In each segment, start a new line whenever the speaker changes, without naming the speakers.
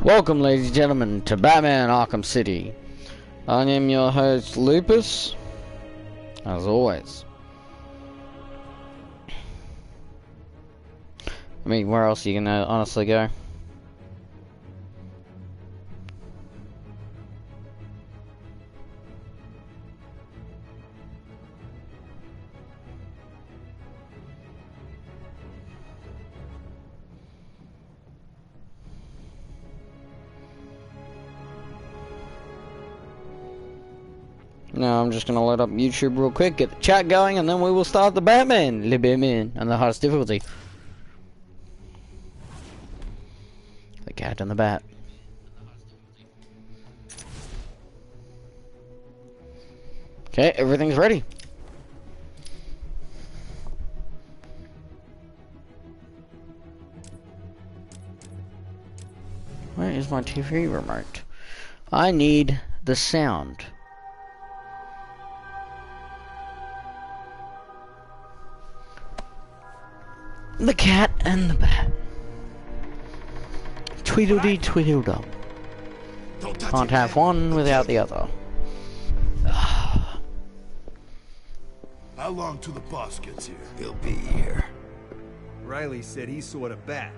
Welcome, ladies and gentlemen, to Batman Arkham City. I am your host, Lupus, as always. I mean, where else are you gonna honestly go? Now I'm just gonna load up YouTube real quick, get the chat going, and then we will start the Batman, Le Batman, on the hardest difficulty. The cat and the bat. Okay, everything's ready. Where is my TV remote? I need the sound. The cat and the bat. Tweedledee tweedledum. Can't have one without the other.
How long till the boss gets here?
He'll be here.
Riley said he saw the bat.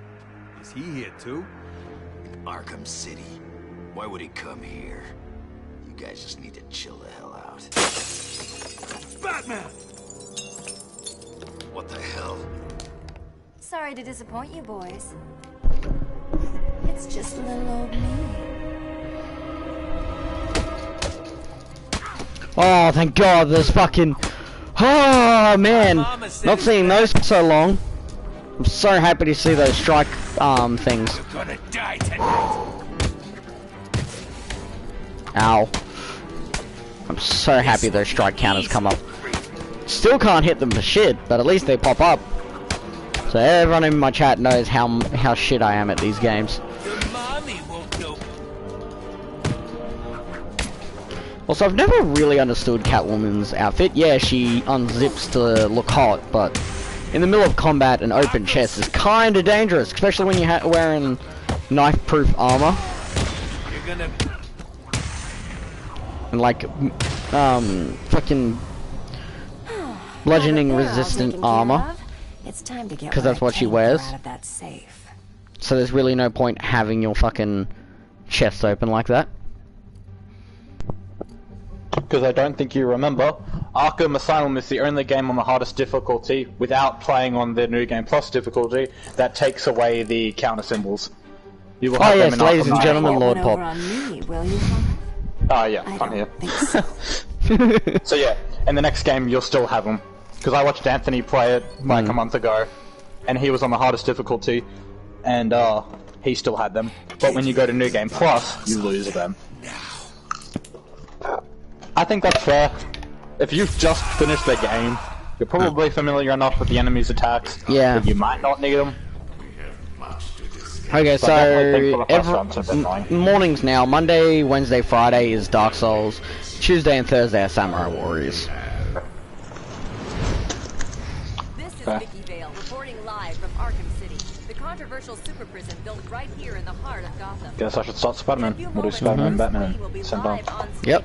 Is he here too?
Arkham City. Why would he come here? You guys just need to chill the hell out.
Batman!
What the hell?
Sorry to disappoint you boys. It's just little old me.
Oh, thank God, there's fucking... Oh, man. Not seeing those for so long. I'm so happy to see those strike, things.
You're gonna die tonight.
Ow. I'm so happy those strike counters come up. Still can't hit them for shit, but at least they pop up. So everyone in my chat knows how shit I am at these games.
Your mommy won't know.
Also, I've never really understood Catwoman's outfit. Yeah, she unzips to look hot, but in the middle of combat, an open chest is kinda dangerous, especially when you're wearing knife-proof armor.
You're gonna...
And like, fucking bludgeoning resistant armor.
It's time to get
because that's what she wears.
out of that safe.
So there's really no point having your fucking chest open like that.
Because I don't think you remember, Arkham Asylum is the only game on the hardest difficulty without playing on the New Game Plus difficulty that takes away the counter symbols. You will have them in
ladies and
Arkham
gentlemen, Lord
Over
Pop.
on me, will you, Pop?
Oh yeah,
I
I'm here.
don't think so.
So yeah, in the next game you'll still have them. Because I watched Anthony play it like a month ago, and he was on the hardest difficulty, and he still had them. But when you go to New Game Plus, you lose them. I think that's fair. If you've just finished the game, you're probably familiar enough with the enemy's attacks that you might not need them.
Okay, so
every
mornings now, Monday, Wednesday, Friday is Dark Souls, Tuesday and Thursday are Samurai Warriors.
This is Vicky Vale reporting live from Arkham City, the controversial super prison built right here in the heart of Gotham.
Guess I should start Spider-Man. We'll do Spider-Man, Batman, same time.
Yep.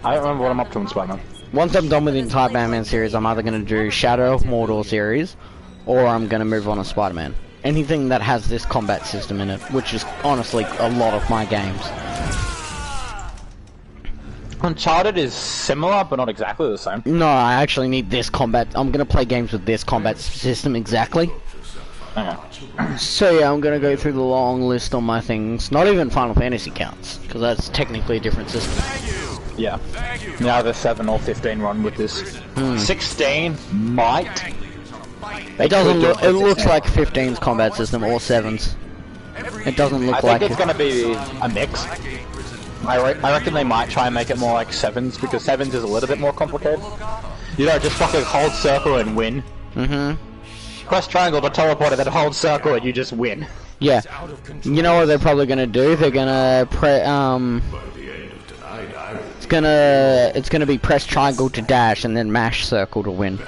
I don't remember what I'm up to in Spider-Man.
Once I'm done with the entire Batman series, I'm either going to do Shadow of Mordor series, or I'm going to move on to Spider-Man. Anything that has this combat system in it, which is honestly a lot of my games.
Uncharted is similar, but not exactly the same.
No, I actually need this combat. I'm going to play games with this combat system exactly.
Okay.
So yeah, I'm going to go through the long list on my things. Not even Final Fantasy counts, because that's technically a different system.
Yeah. Now the 7 or 15 run with this. 16 might.
It doesn't look. It looks like 15's combat system or 7's. It doesn't look like.
I think it's gonna be a mix. I reckon they might try and make it more like 7's because 7's is a little bit more complicated. You know, just fucking hold circle and win. Press triangle to teleport and then hold circle and you just win.
Yeah. You know what they're probably gonna do? They're gonna it's gonna be press triangle to dash and then mash circle to win.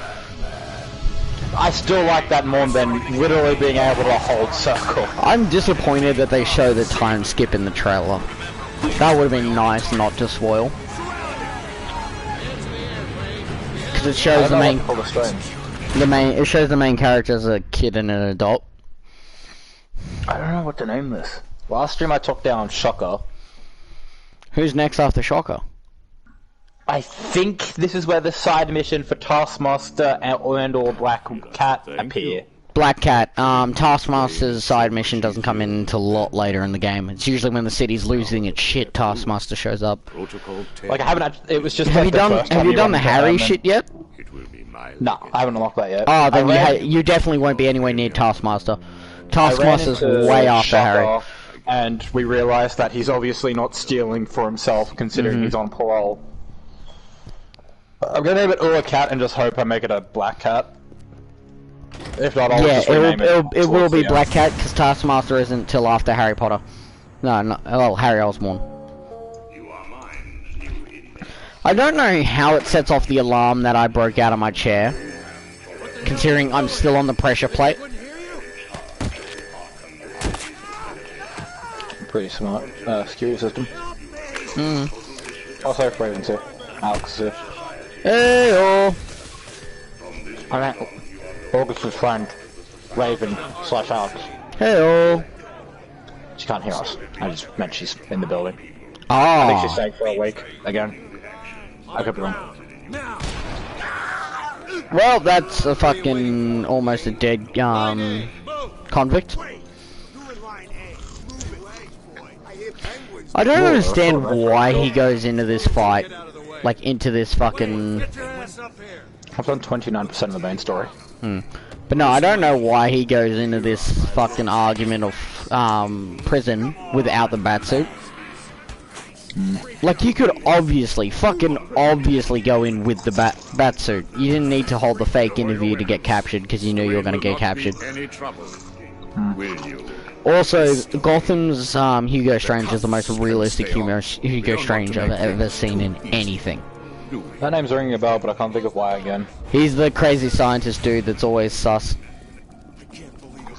I still like that more than literally being able to hold circle.
I'm disappointed that they show the time skip in the trailer. That would have been nice not to spoil. Because it shows it shows the main character as a kid and an adult.
I don't know what to name this. Last stream I took down Shocker.
Who's next after Shocker?
I think this is where the side mission for Taskmaster and or Black Cat appear.
Black Cat, Taskmaster's side mission doesn't come in until a lot later in the game. It's usually when the city's losing its shit, Taskmaster shows up.
Like, I haven't, it was just
Have
like
you done the Harry shit yet?
No, I haven't unlocked that yet.
Oh, then you definitely won't be anywhere near Taskmaster. Taskmaster's way after Harry.
And we realised that he's obviously not stealing for himself, considering he's on parole. I'm gonna name it Ua Cat and just hope I make it a Black Cat. If not, I'll just rename it.
It will be Black Cat, because Taskmaster isn't till after Harry Potter. No, well, Harry Osborn. I don't know how it sets off the alarm that I broke out of my chair, considering I'm still on the pressure plate.
Pretty smart security system. Also, Raven too. Alex too.
Hey-oh!
I meant August's friend, Raven/Alex.
Hey-oh!
She can't hear us. I just meant she's in the building.
Oh.
I think she's staying for a week again. I could be wrong.
Well, that's a fucking almost a dead convict. I don't understand why he goes into this fight, like into this fucking.
I've done 29% of the main story.
But no, I don't know why he goes into this fucking argument of prison without the batsuit. Like, you could fucking obviously go in with the batsuit. You didn't need to hold the fake interview to get captured because you knew you were going to get captured.
Any trouble, will you?
Also, Gotham's Hugo Strange is the most realistic Hugo Strange I've ever seen in anything.
That name's ringing a bell, but I can't think of why again.
He's the crazy scientist dude that's always sus.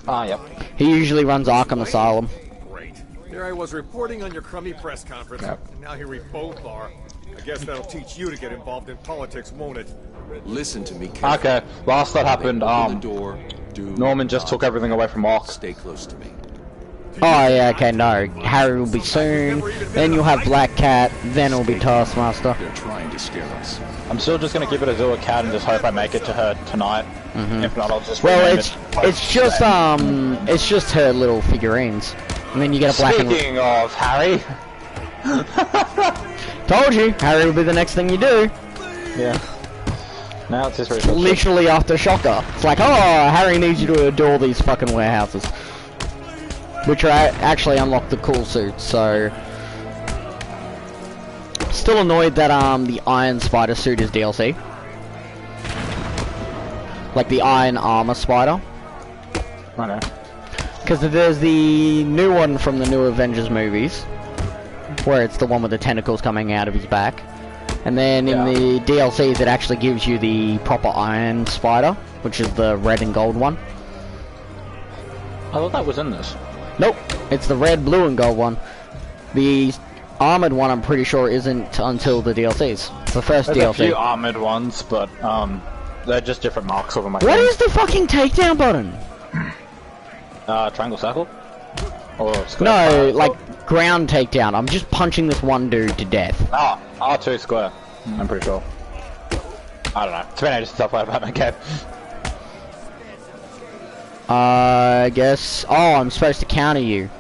Ah, yep.
He usually runs Arkham Asylum.
Great. There I was reporting on your crummy press conference, and now here we both are. I guess that'll teach you to get involved in politics, won't it?
Listen to me carefully.
Okay, last that happened,
Do
Norman just took everything away from Ark.
Stay close to me.
Oh yeah, okay, no. Harry will be soon, then you'll have Black Cat, then it'll be Taskmaster.
They're trying to scare us.
I'm still just gonna give it a Zua Cat and just hope I make it to her tonight. If not, I'll just
Well,
rename
it's just her little figurines, and then you get a black and.
Speaking of Harry,
Told you, Harry will be the next thing you do.
yeah. Now it's his research.
Literally after Shocker, it's like, oh, Harry needs you to adore these fucking warehouses, which are actually unlock the cool suits. So, still annoyed that the Iron Spider suit is DLC. Like the Iron Armor Spider.
I know.
Because there's the new one from the new Avengers movies, where it's the one with the tentacles coming out of his back. And then in the DLCs it actually gives you the proper Iron Spider, which is the red and gold one.
I thought that was in this.
Nope, it's the red, blue and gold one. The armored one I'm pretty sure isn't until the DLCs. It's the first
There's
DLC.
a few armored ones, but they're just different marks over my
What is the fucking takedown button?
Triangle circle? Or square?
No, like ground takedown. I'm just punching this one dude to death.
Ah, R2 square. I'm pretty sure. I don't know. It's been ages since I played Batman game.
I guess. Oh, I'm supposed to counter you.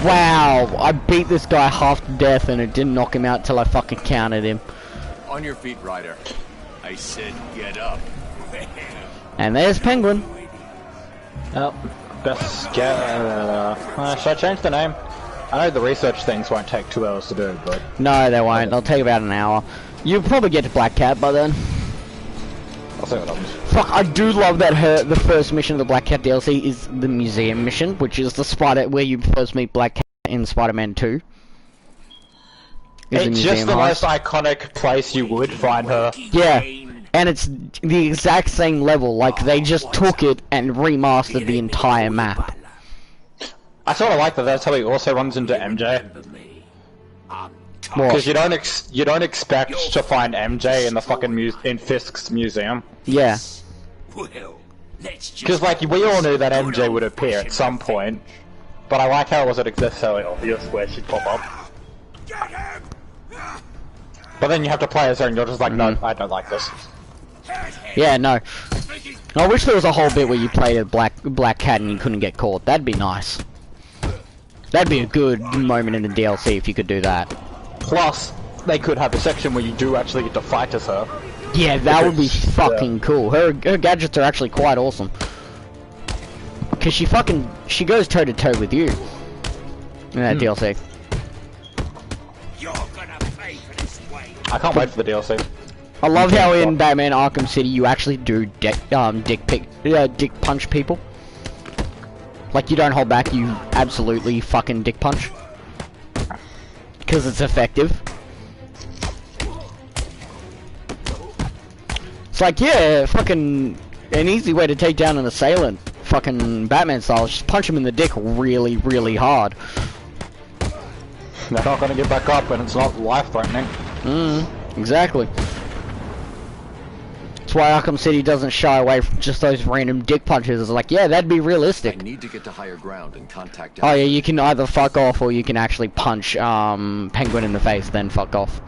Wow, I beat this guy half to death and it didn't knock him out till I fucking countered him.
On your feet, Ryder. I said get up.
And there's Penguin.
Oh, best get. Should I change the name? I know the research things won't take 2 hours to do, but
No, they won't. They'll take about an hour. You'll probably get to Black Cat by then.
I'll see what happens.
Fuck, I do love that the first mission of the Black Cat DLC is the museum mission, which is the spider where you first meet Black Cat in Spider-Man 2.
It's just the most iconic place you would find her.
Yeah. and it's the exact same level. Like they just took it and remastered the entire map.
I sort of like that. That's how he also runs into MJ. Because you don't expect to find MJ in the fucking in Fisk's museum.
Yeah.
Because like we all knew that MJ would appear at some point, but I like how it wasn't necessarily obvious where she'd pop up. But then you have to play as her, and you're just like, no, I don't like this.
Yeah, no. I wish there was a whole bit where you played a black cat and you couldn't get caught. That'd be nice. That'd be a good moment in the DLC if you could do that.
Plus, they could have a section where you do actually get to fight as her.
Yeah, that would be fucking cool. Her gadgets are actually quite awesome. Cause she goes toe to toe with you in that DLC.
I can't wait for the DLC.
I love how in Batman Arkham City you actually do dick punch people. Like you don't hold back, you absolutely fucking dick punch. Cause it's effective. It's like, yeah, fucking an easy way to take down an assailant, fucking Batman style, is just punch him in the dick really, really hard.
They're not gonna get back up and it's not life-threatening.
Exactly. That's why Arkham City doesn't shy away from just those random dick punches. It's like, yeah, that'd be realistic.
I need to get to higher ground and contact.
Oh yeah, you can either fuck off or you can actually punch Penguin in the face, then fuck off.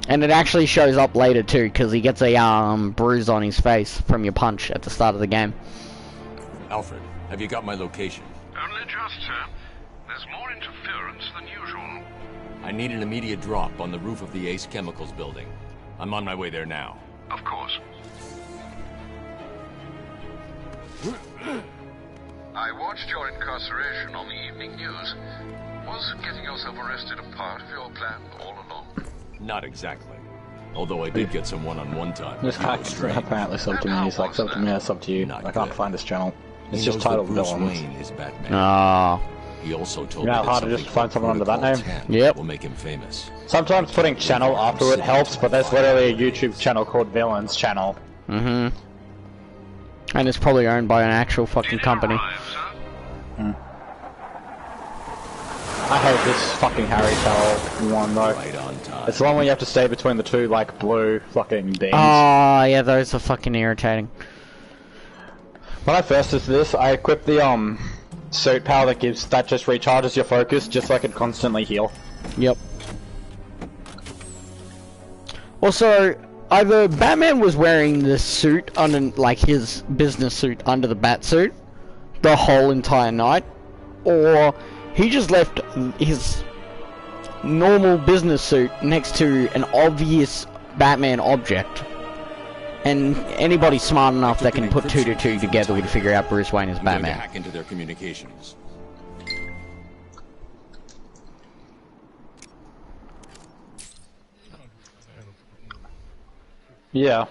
And it actually shows up later too, because he gets a bruise on his face from your punch at the start of the game.
Alfred, have you got my location?
Only just, sir. There's more interference than usual.
I need an immediate drop on the roof of the Ace Chemicals building. I'm on my way there now.
Of course. I watched your incarceration on the evening news. Was getting yourself arrested a part of your plan all along?
Not exactly. Although I did get some one-on-one time.
This guy apparently subbed to me. He's like, sub to me, I sub to you. I can't find this channel. It's just titled Villains.
Is Batman.
He
also told
me how hard it is to find someone under that name?
Yep.
Will make him famous.
Sometimes putting channel after it helps, but there's literally a YouTube channel called Villains Channel.
And it's probably owned by an actual fucking company.
I hate this fucking Harry Towel one though.
Right on time.
It's the one where you have to stay between the two like blue fucking beams.
Oh yeah, those are fucking irritating.
When I first did this, I equipped the suit power that just recharges your focus, just so I could constantly heal.
Yep. Also, either Batman was wearing the suit under, like his business suit under the bat suit, the whole entire night, or he just left his normal business suit next to an obvious Batman object. And anybody smart enough that can put 2 to 2 together would figure out Bruce Wayne is Batman.
Hack into their communications.
Yeah.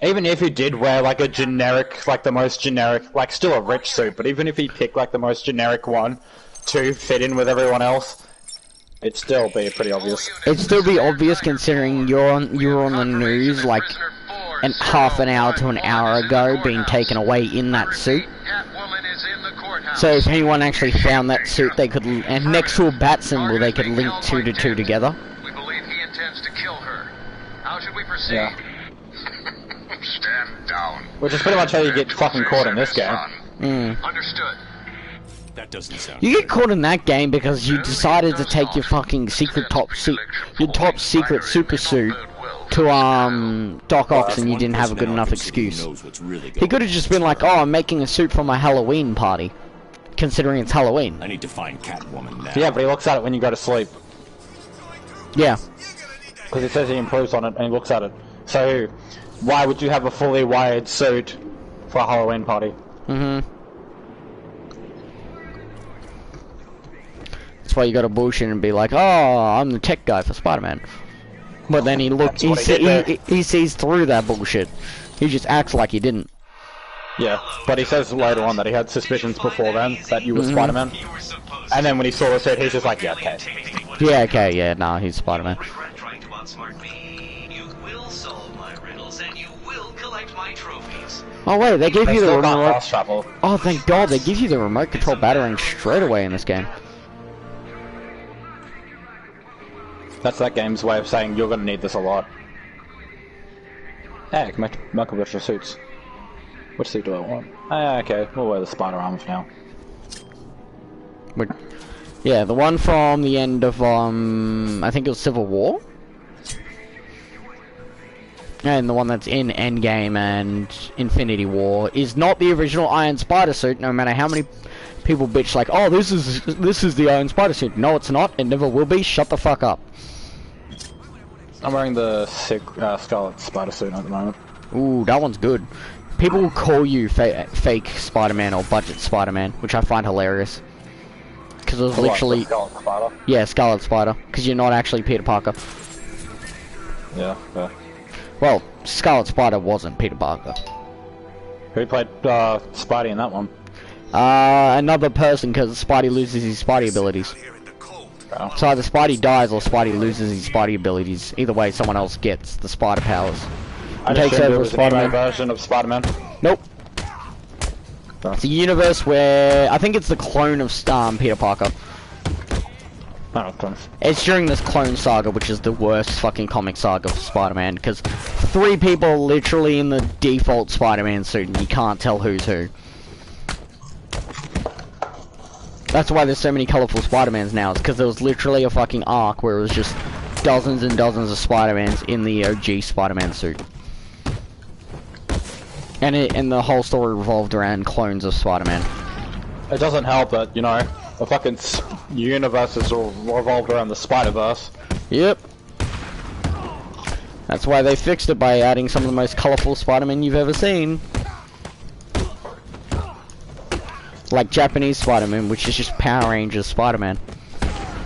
Even if he did wear like a generic, like the most generic, like still a rich suit, but even if he picked like the most generic one to fit in with everyone else, it'd still be pretty obvious.
It'd still be obvious considering you're on the news like half an hour to an hour ago being taken away in that suit. So if anyone actually found that suit, they could, and next to a bat symbol, they could link 2 to 2 together.
We believe he intends to kill her. How should we proceed?
Yeah.
Stand down.
Which is pretty much how you get fucking caught in this game.
Understood.
That doesn't sound.
You get caught in that game because you decided to take your fucking top secret super suit to Doc Ock and you didn't have a good enough excuse. He could have just been like, oh, I'm making a suit for my Halloween party, considering it's Halloween.
I need to find Catwoman now.
Yeah, but he looks at it when you go to sleep.
Yeah.
Because it says he improves on it and he looks at it. So, why would you have a fully wired suit for a Halloween party?
That's why you gotta bullshit and be like, oh, I'm the tech guy for Spider-Man. But then he sees through that bullshit. He just acts like he didn't.
Yeah, but he says later on that he had suspicions before then that you were Spider-Man. And then when he saw the suit, he's just like, yeah, okay.
Yeah, okay, yeah, nah, he's Spider-Man. Oh wait, they gave you the remote. Oh, thank God, they give you the remote control batarang straight away in this game.
That's that game's way of saying you're gonna need this a lot. Hey, Michael Butcher suits. Which suit do I want? Ah, okay, we'll wear the spider armor for now.
Yeah, the one from the end of, I think it was Civil War? And the one that's in Endgame and Infinity War is not the original Iron Spider suit, no matter how many people bitch like, oh, this is the Iron Spider suit. No, it's not. It never will be. Shut the fuck up.
I'm wearing the sick Scarlet Spider suit at the moment.
Ooh, that one's good. People will call you fake Spider-Man or budget Spider-Man, which I find hilarious. Because it was literally...
Scarlet Spider?
Yeah, Scarlet Spider. Because you're not actually Peter Parker.
Yeah, fair.
Well, Scarlet Spider wasn't Peter Parker.
Who played Spidey in that one?
Another person, because Spidey loses his Spidey abilities.
Oh.
So either Spidey dies or Spidey loses his Spidey abilities. Either way, someone else gets the Spider powers.
I
takes over Spider-Man
version of Spider-Man.
Nope.
Oh.
It's a universe where I think it's the clone of Peter Parker.
Oh,
it's during this clone saga, which is the worst fucking comic saga for Spider-Man, because 3 people are literally in the default Spider-Man suit and you can't tell who's who. That's why there's so many colourful Spider-Mans now, it's because there was literally a fucking arc where it was just dozens and dozens of Spider-Mans in the OG Spider-Man suit. And the whole story revolved around clones of Spider-Man.
It doesn't help that, you know, the fucking universe is all revolved around the Spider-Verse.
Yep. That's why they fixed it by adding some of the most colourful Spider-Man you've ever seen. Like Japanese Spider-Man, which is just Power Rangers Spider-Man.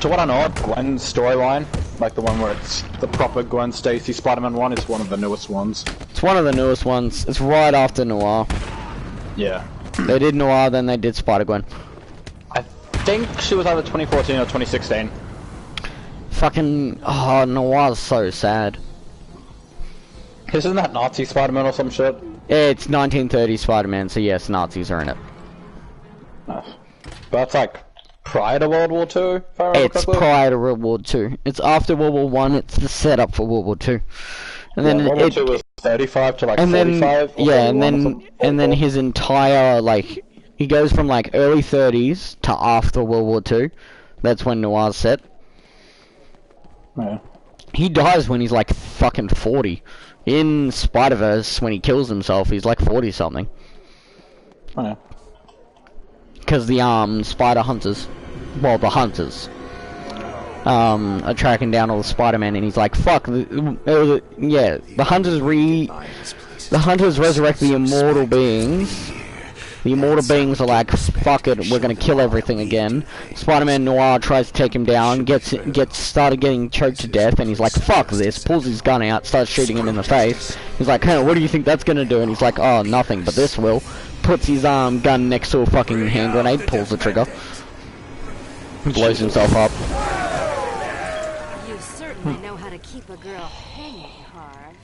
To what I know, Gwen's storyline, like the one where it's the proper Gwen Stacy Spider-Man one, is one of the newest ones.
It's one of the newest ones. It's right after Noir.
Yeah.
They did Noir, then they did Spider-Gwen.
I think she was either 2014 or 2016.
Fucking... oh, Noir's so sad.
Isn't that Nazi Spider-Man or some shit?
It's 1930s Spider-Man, so yes, Nazis are in it.
But that's like prior to World War II, if I remember
It's
correctly?
prior to World War II. It's after World War I, it's the setup for World War II. And then
World War II was 35 to like
and
45.
Then, yeah, and then his entire, like, he goes from like early 30s to after World War II. That's when Noir's set.
Yeah.
He dies when he's like fucking 40. In Spider-Verse, when he kills himself, he's like 40 something.
Yeah.
Because the spider hunters, well, the hunters, are tracking down all the Spider-Man, and he's like, fuck, yeah, the hunters resurrect the immortal beings. The immortal beings are like, fuck it, we're gonna kill everything again. Spider-Man Noir tries to take him down, started getting choked to death, and he's like, fuck this, pulls his gun out, starts shooting him in the face. He's like, hey, what do you think that's gonna do? And he's like, oh, nothing, but this will. Puts his gun next to a fucking hand grenade, pulls the trigger, blows himself up.
You certainly know how to keep a girl hanging hard.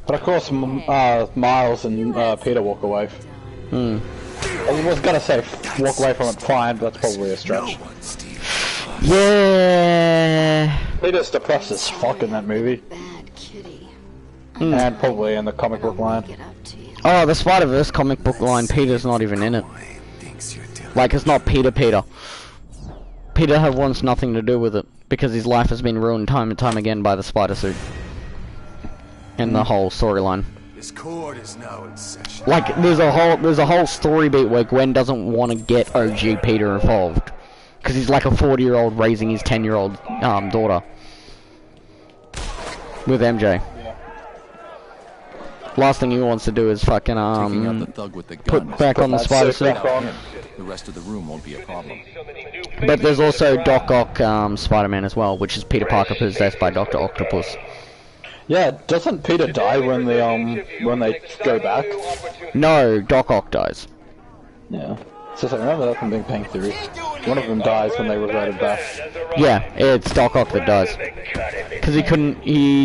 But of course, Miles and Peter walk away. I was gonna say walk away from it fine, but that's probably a stretch.
Yeah.
Peter's depressed as fuck in that movie.
Bad kitty.
And probably in the comic book line.
Oh, the Spider-Verse comic book line, Peter's not even in it. Like, it's not Peter. Peter wants nothing to do with it, because his life has been ruined time and time again by the spider suit. And the whole storyline.
This court is now in session.
Like, there's a whole story beat where Gwen doesn't want to get OG Peter involved. Because he's like a 40-year-old raising his 10-year-old daughter. With MJ. Last thing he wants to do is fucking
Taking out the thug with the gun
put back on the spider suit.
The rest of the room won't be a problem.
But there's also Doc Ock Spider-Man as well, which is Peter Parker possessed by Dr. Octopus.
Yeah, doesn't Peter die when they go back?
No, Doc Ock dies.
Yeah. So I remember that from Big Bang Theory. One of them dies when they reverted back.
Yeah, it's Doc Ock that does. Because he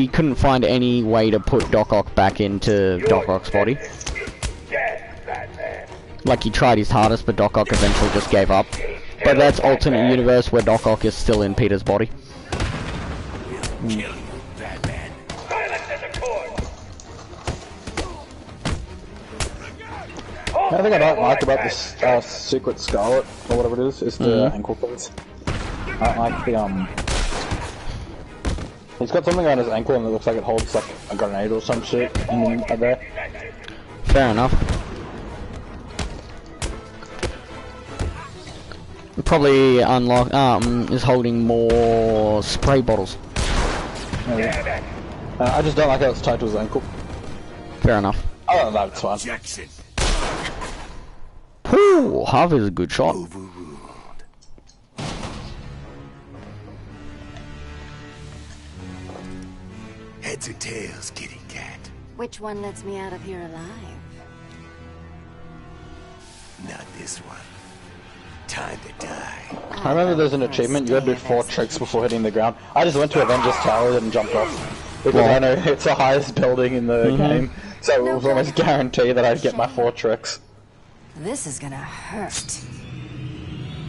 couldn't find any way to put Doc Ock back into Doc Ock's body. Like he tried his hardest, but Doc Ock eventually just gave up. But that's alternate universe where Doc Ock is still in Peter's body.
The thing I don't like about this Secret Scarlet, or whatever it is the ankle things. I don't like the, he's got something on his ankle and it looks like it holds like a grenade or some shit in there.
Fair enough. Probably is holding more spray bottles.
Yeah. I just don't like how it's tied to his ankle.
Fair enough.
Other than that, it's fine.
Jackson.
Ooh, Harvey's a good shot.
Heads or tails, kitty cat?
Which one lets me out of here alive?
Not this one. Time to die.
I remember there's an achievement, you had to do 4 tricks before hitting the ground. I just went to Avengers Tower and jumped off. Because I know it's the highest building in the game, so it was almost guaranteed that I'd get my 4 tricks.
This is gonna hurt.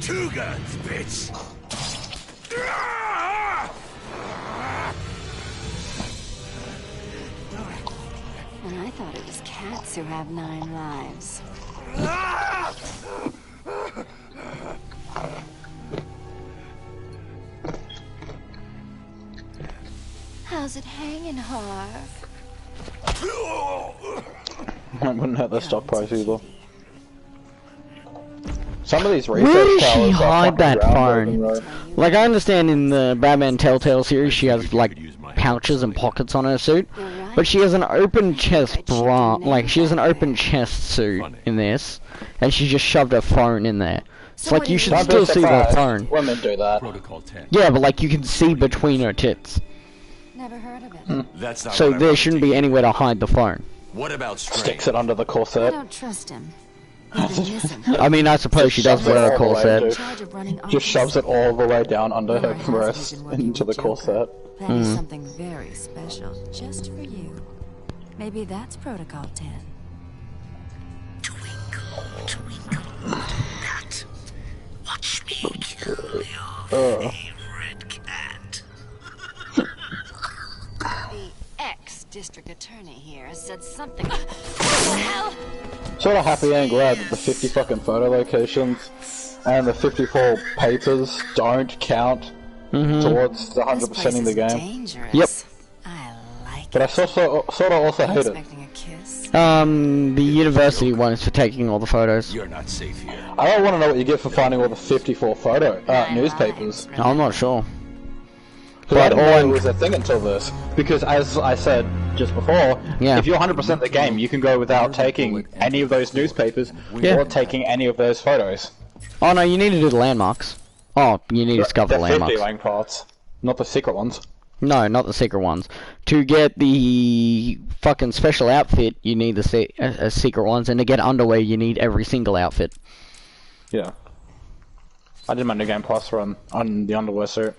2 guns, bitch!
And I thought it was cats who have 9 lives. How's it hanging, Harv?
I wouldn't have the stock price either. Some of these research
Where does she
towers
hide that phone?
right?
Like, I understand in the Batman Telltale series she has, like, pouches and pockets on her suit. But she has an open chest bra, like, she has an open chest suit in this. And she just shoved her phone in there. It's like, you should still see that phone.
Women do that.
Protocol 10.
Yeah, but, like, you can see between her tits.
Never heard of it.
That's not
So
what I
there
wanted
shouldn't
to
be
hear.
anywhere to hide the phone.
What about Strange?
Sticks it under the
I
corset.
don't trust him. He's been missing.
I mean, I suppose she does wear a corset.
In charge of running
Just shoves it all the way down under her
Rumor has
breast
he's been working
into the
with Joker.
corset.
That is something very special, just for you. Maybe that's Protocol 10.
Twinkle, twinkle, cat. Watch me kill your favorite cat.
The ex-district attorney here said something. What the hell?
Sort of happy and glad that the 50 fucking photo locations and the 54 papers don't count towards the 100%ing the game.
Dangerous.
Yep.
I like
But I sort of also hate it.
expecting a kiss.
The university one is for taking all the photos.
You're not safe here.
I don't want to know what you get for finding all the 54 newspapers.
I'm not sure.
Because I
But
didn't know
all
it was a thing until this. Because as I said just before,
Yeah.
if you're 100% the game, you can go without taking any of those newspapers
Yeah.
or taking any of those photos.
Oh no, you need to do the landmarks. Oh, you need to discover the
The 50
landmarks.
rank parts, not the secret ones.
No, not the secret ones. To get the fucking special outfit, you need the secret ones, and to get underwear, you need every single outfit.
Yeah. I did my new game plus run on the underwear suit.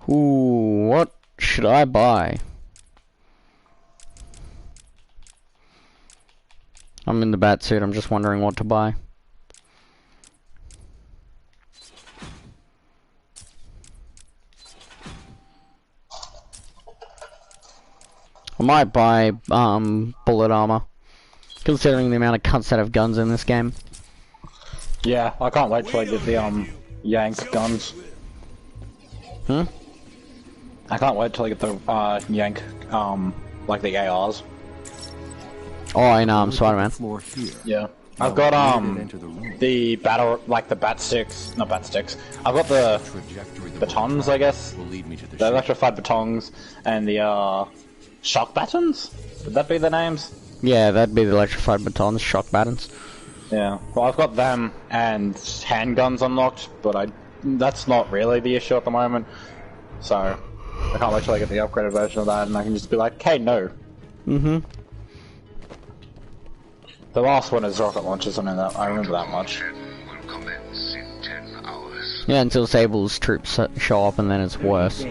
Ooh, what should I buy? I'm in the bat suit, I'm just wondering what to buy. I might buy, bullet armor. Considering the amount of cunts that have guns in this game.
Yeah, I can't wait till I get the, Yank guns.
Hmm?
I can't wait till I get the, Yank, like the ARs.
Oh, in, Spider-Man.
Floor here.
Yeah. I've got, the bat sticks, not bat sticks. I've got the batons, I guess.
Will lead me to the
The electrified batons and the, shock batons? Would that be the names?
Yeah, that'd be the electrified batons, shock batons.
Yeah, well I've got them and handguns unlocked, but that's not really the issue at the moment. So, I can't wait till I get the upgraded version of that and I can just be like, hey, no.
Mm-hmm.
The last one is rocket launchers, I remember that much.
Will commence in 10 hours.
Yeah, until Sable's troops show up and then it's worse.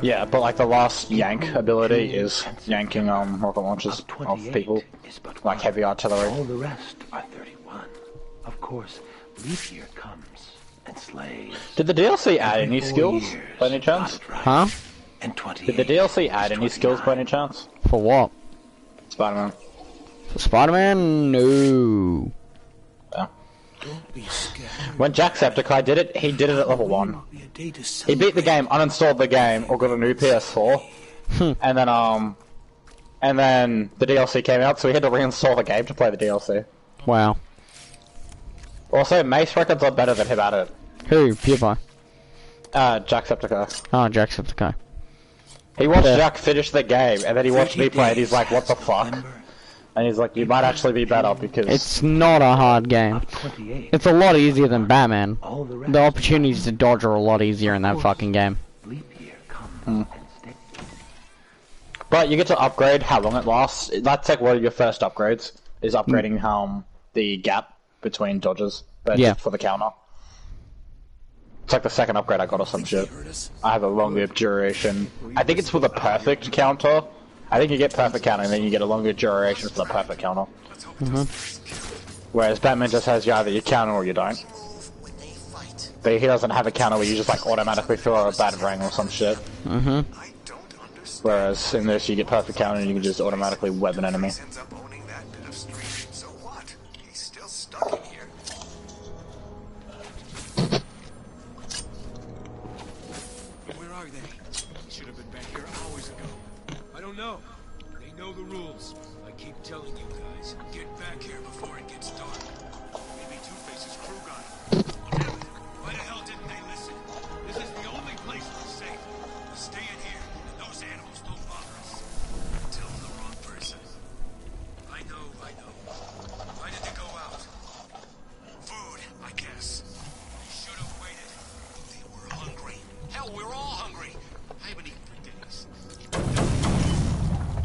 Yeah, but like the last yank ability is yanking rocket launchers off people, like heavy artillery.
All the rest are 31. Of course, leap year comes and slays.
Did the DLC add any skills by any chance?
Huh?
And 20.
Did the DLC add any skills by any chance?
For what?
Spider-Man.
For Spider-Man? No.
Yeah.
Don't be scared.
When Jacksepticeye did it, he did it at level 1. He beat the game, uninstalled the game, or got a new PS4, and then the DLC came out, so he had to reinstall the game to play the DLC.
Wow.
Also, Mace records are better than him at it.
Who? PewDiePie?
Jacksepticeye.
Oh, Jacksepticeye.
He watched Jack finish the game, and then he watched me play it, he's like, what the fuck? And he's like, you might actually be better because...
It's not a hard game. It's a lot easier than Batman. The opportunities to dodge are a lot easier in that fucking game.
But you get to upgrade how long it lasts. That's like one of your first upgrades, is upgrading the gap between dodges for the counter. It's like the second upgrade I got or some shit. I have a longer duration. I think it's for the perfect counter. I think you get perfect counter and then you get a longer duration for the perfect counter. Whereas Batman just has either your counter or you don't. But he doesn't have a counter where you just like automatically throw a batarang or some shit. Whereas in this you get perfect counter and you can just automatically web an enemy.
Where are they? Should have been back here hours ago. I don't know. They know the rules. I keep telling you guys, get back here before it gets dark. Maybe Two-Face's crew got him. Why the hell didn't they listen? This is the only place we're safe. We're staying here, and those animals don't bother us. Tell the wrong person. I know. Why did they go out? Food, I guess. They should have waited. They were hungry. Hell, we're all hungry. I haven't eaten for days.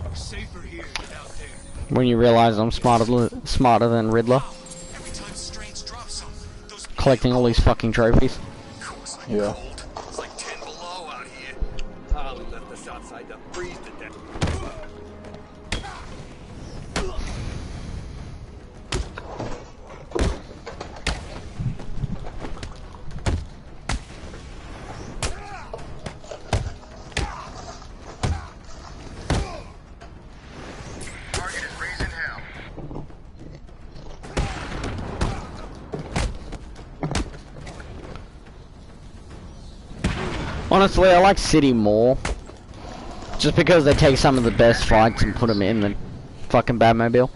We're safer here than out there.
When you realize I'm smarter than Riddler.
Every time Strange drops some, those
Collecting all these fucking trophies.
Yeah.
It's like 10 below out here.
Holly left us outside to freeze to death.
Target is raising hell.
Honestly, I like City more. Just because they take some of the best fights and put them in the fucking Batmobile.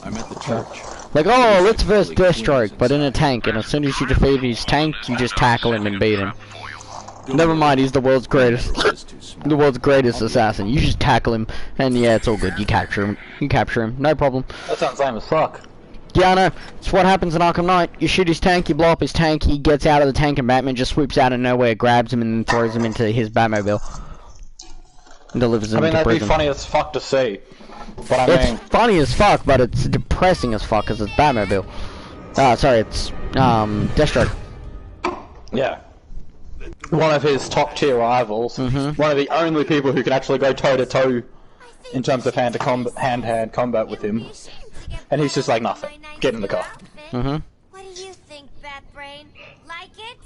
I'm at the church.
Like, oh, let's verse Deathstroke, but in a tank, and as soon as you defeat his tank, you just tackle him and beat him. Never mind, he's the world's greatest, the world's greatest assassin. You just tackle him, and yeah, it's all good. You capture him, no problem.
That sounds lame as fuck.
Yeah, I know. It's what happens in Arkham Knight. You shoot his tank, you blow up his tank, he gets out of the tank, and Batman just swoops out of nowhere, grabs him, and then throws him into his Batmobile. And delivers him to prison.
That'd be funny as fuck to see. But
It's funny as fuck, but it's depressing as fuck, because it's Batmobile. Sorry, it's, Deathstroke.
Yeah. One of his top tier rivals. One of the only people who can actually go toe to toe in terms of hand-to-hand combat with him. And he's just like, nothing. Get in the car.
What do you think, Batbrain? Like it?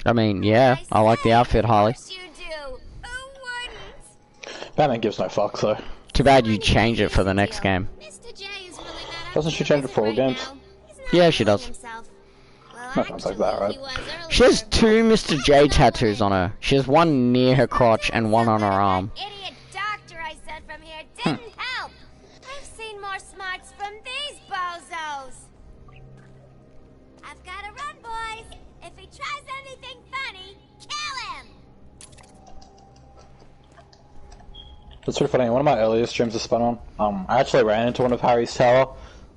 I mean, yeah, I like the outfit, Harley.
You do. Who wouldn't?
Batman gives no fuck, though.
Too bad you change it for the next game.
Mr. J is really not
Doesn't she change it for all games?
Yeah, she does.
Nothing like that, right?
She has 2 Mr. J tattoos on her. She has one near her crotch and one on her arm.
Idiot doctor I sent from here didn't help. I've seen more smarts from these bozos. I've got to run, boys. If he tries anything funny, kill him.
That's pretty funny. One of my earliest streams I spun on, I actually ran into one of Harry's tower,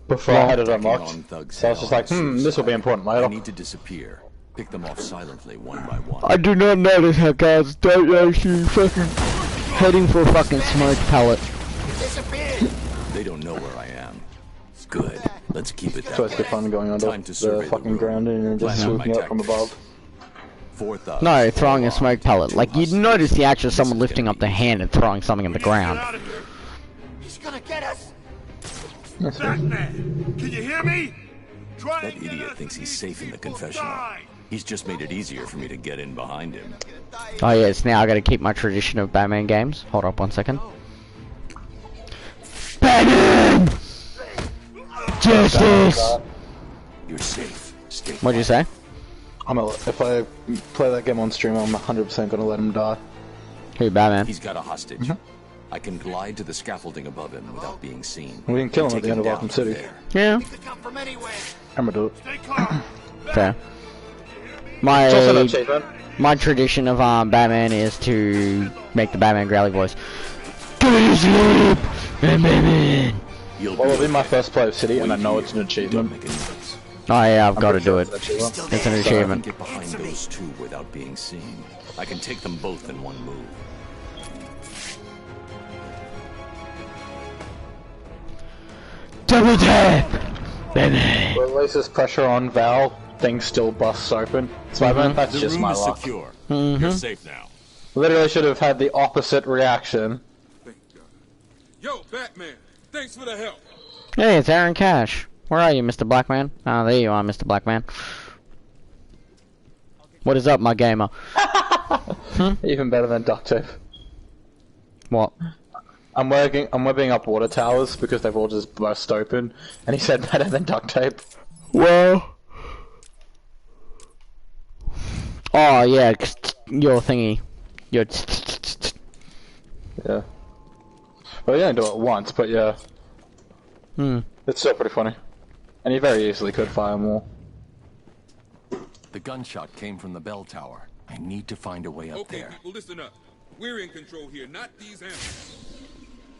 before I had it
Attacking
unlocked.
on thugs
So I was just like,
hell,
this will be important later.
I need to disappear. Pick them off silently, one by one.
I do not notice how guys don't actually fucking heading for a fucking smoke pallet.
They don't know where I am. Good. Let's keep it that
So it's
way.
good fun going under the fucking ground and just swooping up from above.
No, throwing a smoke pellet. Like, you'd notice the action of someone lifting up their hand and throwing something at the ground.
He's gonna get us!
Batman! Can you hear me?
That idiot thinks he's safe in the confessional. He's just made it easier for me to get in behind him.
Oh yes, now I gotta keep my tradition of Batman games. Hold up 1 second. Batman! Justice!
You're safe. Stay
What'd you say?
If I play that game on stream, I'm 100% gonna let him die.
Who, Batman?
He's got a hostage. I can glide to the scaffolding above him without being seen.
We can kill him at the end of
down
Arkham City.
Yeah.
I'm gonna do it.
Fair.
It's also an achievement.
My tradition of Batman is to make the Batman growly voice. Go to sleep, Batman.
Well, it'll be my first play of City, and I know it's an achievement.
Oh yeah, I've got to do it. It's an achievement.
Get behind those two without being seen. I can take them both in one move.
Double tap, Batman.
Releases pressure on Val. Things still busts open. Spider-Man, that's just my luck.
Secure. You're safe now.
Literally should have had the opposite reaction.
Yo, Batman! Thanks for the help.
Hey, it's Aaron Cash. Where are you, Mr. Blackman? Ah, there you are, Mr. Blackman. What is up, my gamer?
Even better than duct tape.
What?
I'm webbing up water towers because they've all just burst open, and he said better than duct tape.
Well. Oh yeah, your thingy, your.
Yeah. Well, you only do it once, but yeah. It's still pretty funny, and you very easily could fire more.
The gunshot came from the bell tower. I need to find a way up there.
Okay, people, listen up. We're in control here, not these animals.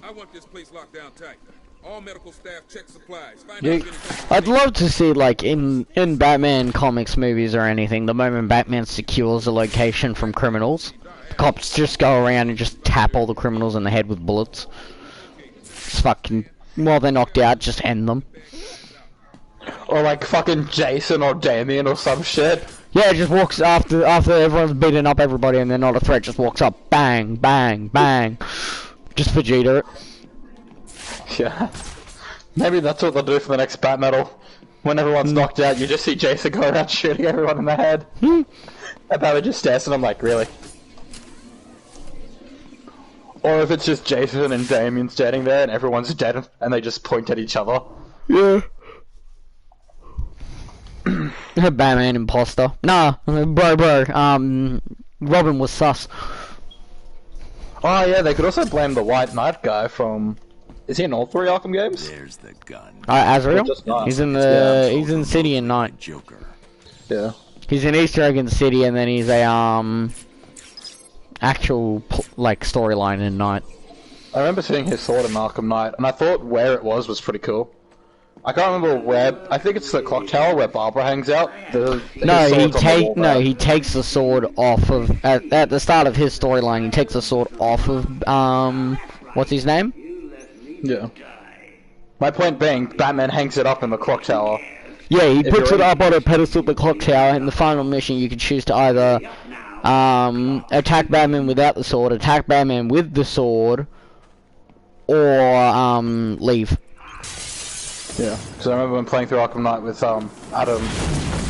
I want this place locked down tight. All medical staff check supplies. Find out if anything.
I'd love to see, like, in Batman comics, movies, or anything, the moment Batman secures a location from criminals, the cops just go around and just tap all the criminals in the head with bullets. Just fucking, while they're knocked out, just end them.
Or like fucking Jason or Damien or some shit.
Yeah, just walks after everyone's beaten up everybody and they're not a threat, just walks up, bang, bang, bang. Just Vegeta it.
Yeah. Maybe that's what they'll do for the next Bat Metal. When everyone's knocked out, you just see Jason go around shooting everyone in the head. And Batman just stares at him like, really? Or if it's just Jason and Damien standing there and everyone's dead and they just point at each other.
Yeah. Batman imposter. Nah, bro. Robin was sus.
Oh yeah, they could also blame the White Knight guy from... Is he in all 3 Arkham games?
There's the gun.
Azrael? He's in the he's in City and Night.
Joker.
Yeah.
He's in Easter Egg in City, and then he's a actual like storyline in Night.
I remember seeing his sword in Arkham Knight, and I thought where it was pretty cool. I can't remember where. I think it's the clock tower where Barbara hangs out.
He takes the sword off of at the start of his storyline. He takes the sword off of what's his name?
Yeah. My point being, Batman hangs it up in the clock tower.
Yeah, he puts it up on a pedestal at the clock tower. In the final mission, you can choose to either attack Batman without the sword, attack Batman with the sword, or leave.
Yeah, because I remember when playing through Arkham Knight with Adam,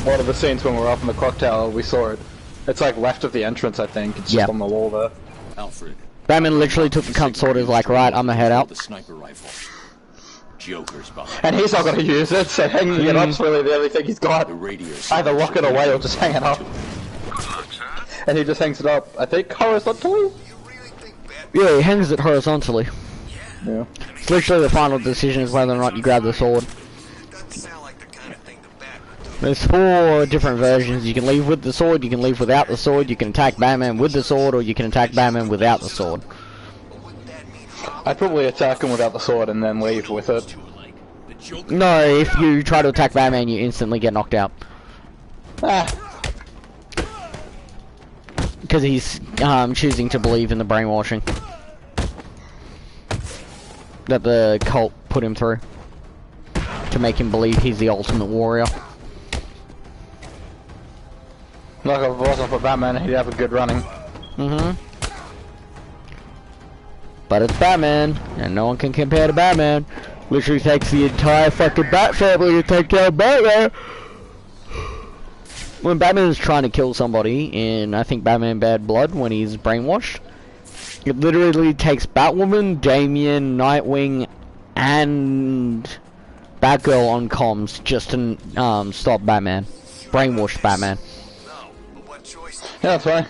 one of the scenes when we were up in the clock tower, we saw it. It's like left of the entrance, I think. It's just on the wall there.
Alfred.
Batman literally took the cunt sword. Is like, right, I'm gonna head out.
The sniper rifle. Joker's behind.
And he's not gonna use it, so hanging it up's really the only thing he's got. Either lock it away or just hang it up. And he just hangs it up. I think horizontally.
Yeah, he hangs it horizontally.
Yeah.
It's literally the final decision is whether or not you grab the sword. There's 4 different versions. You can leave with the sword, you can leave without the sword, you can attack Batman with the sword, or you can attack Batman without the sword.
I'd probably attack him without the sword and then leave with it.
No, if you try to attack Batman, you instantly get knocked out. Because he's choosing to believe in the brainwashing that the cult put him through to make him believe he's the ultimate warrior.
Like if it wasn't for Batman, he'd have a good running.
But it's Batman, and no one can compare to Batman. Literally takes the entire fucking Bat family to take down Batman. When Batman is trying to kill somebody in, I think, Batman Bad Blood, when he's brainwashed, it literally takes Batwoman, Damian, Nightwing, and Batgirl on comms just to stop Batman. Brainwash Batman.
Yeah, that's right.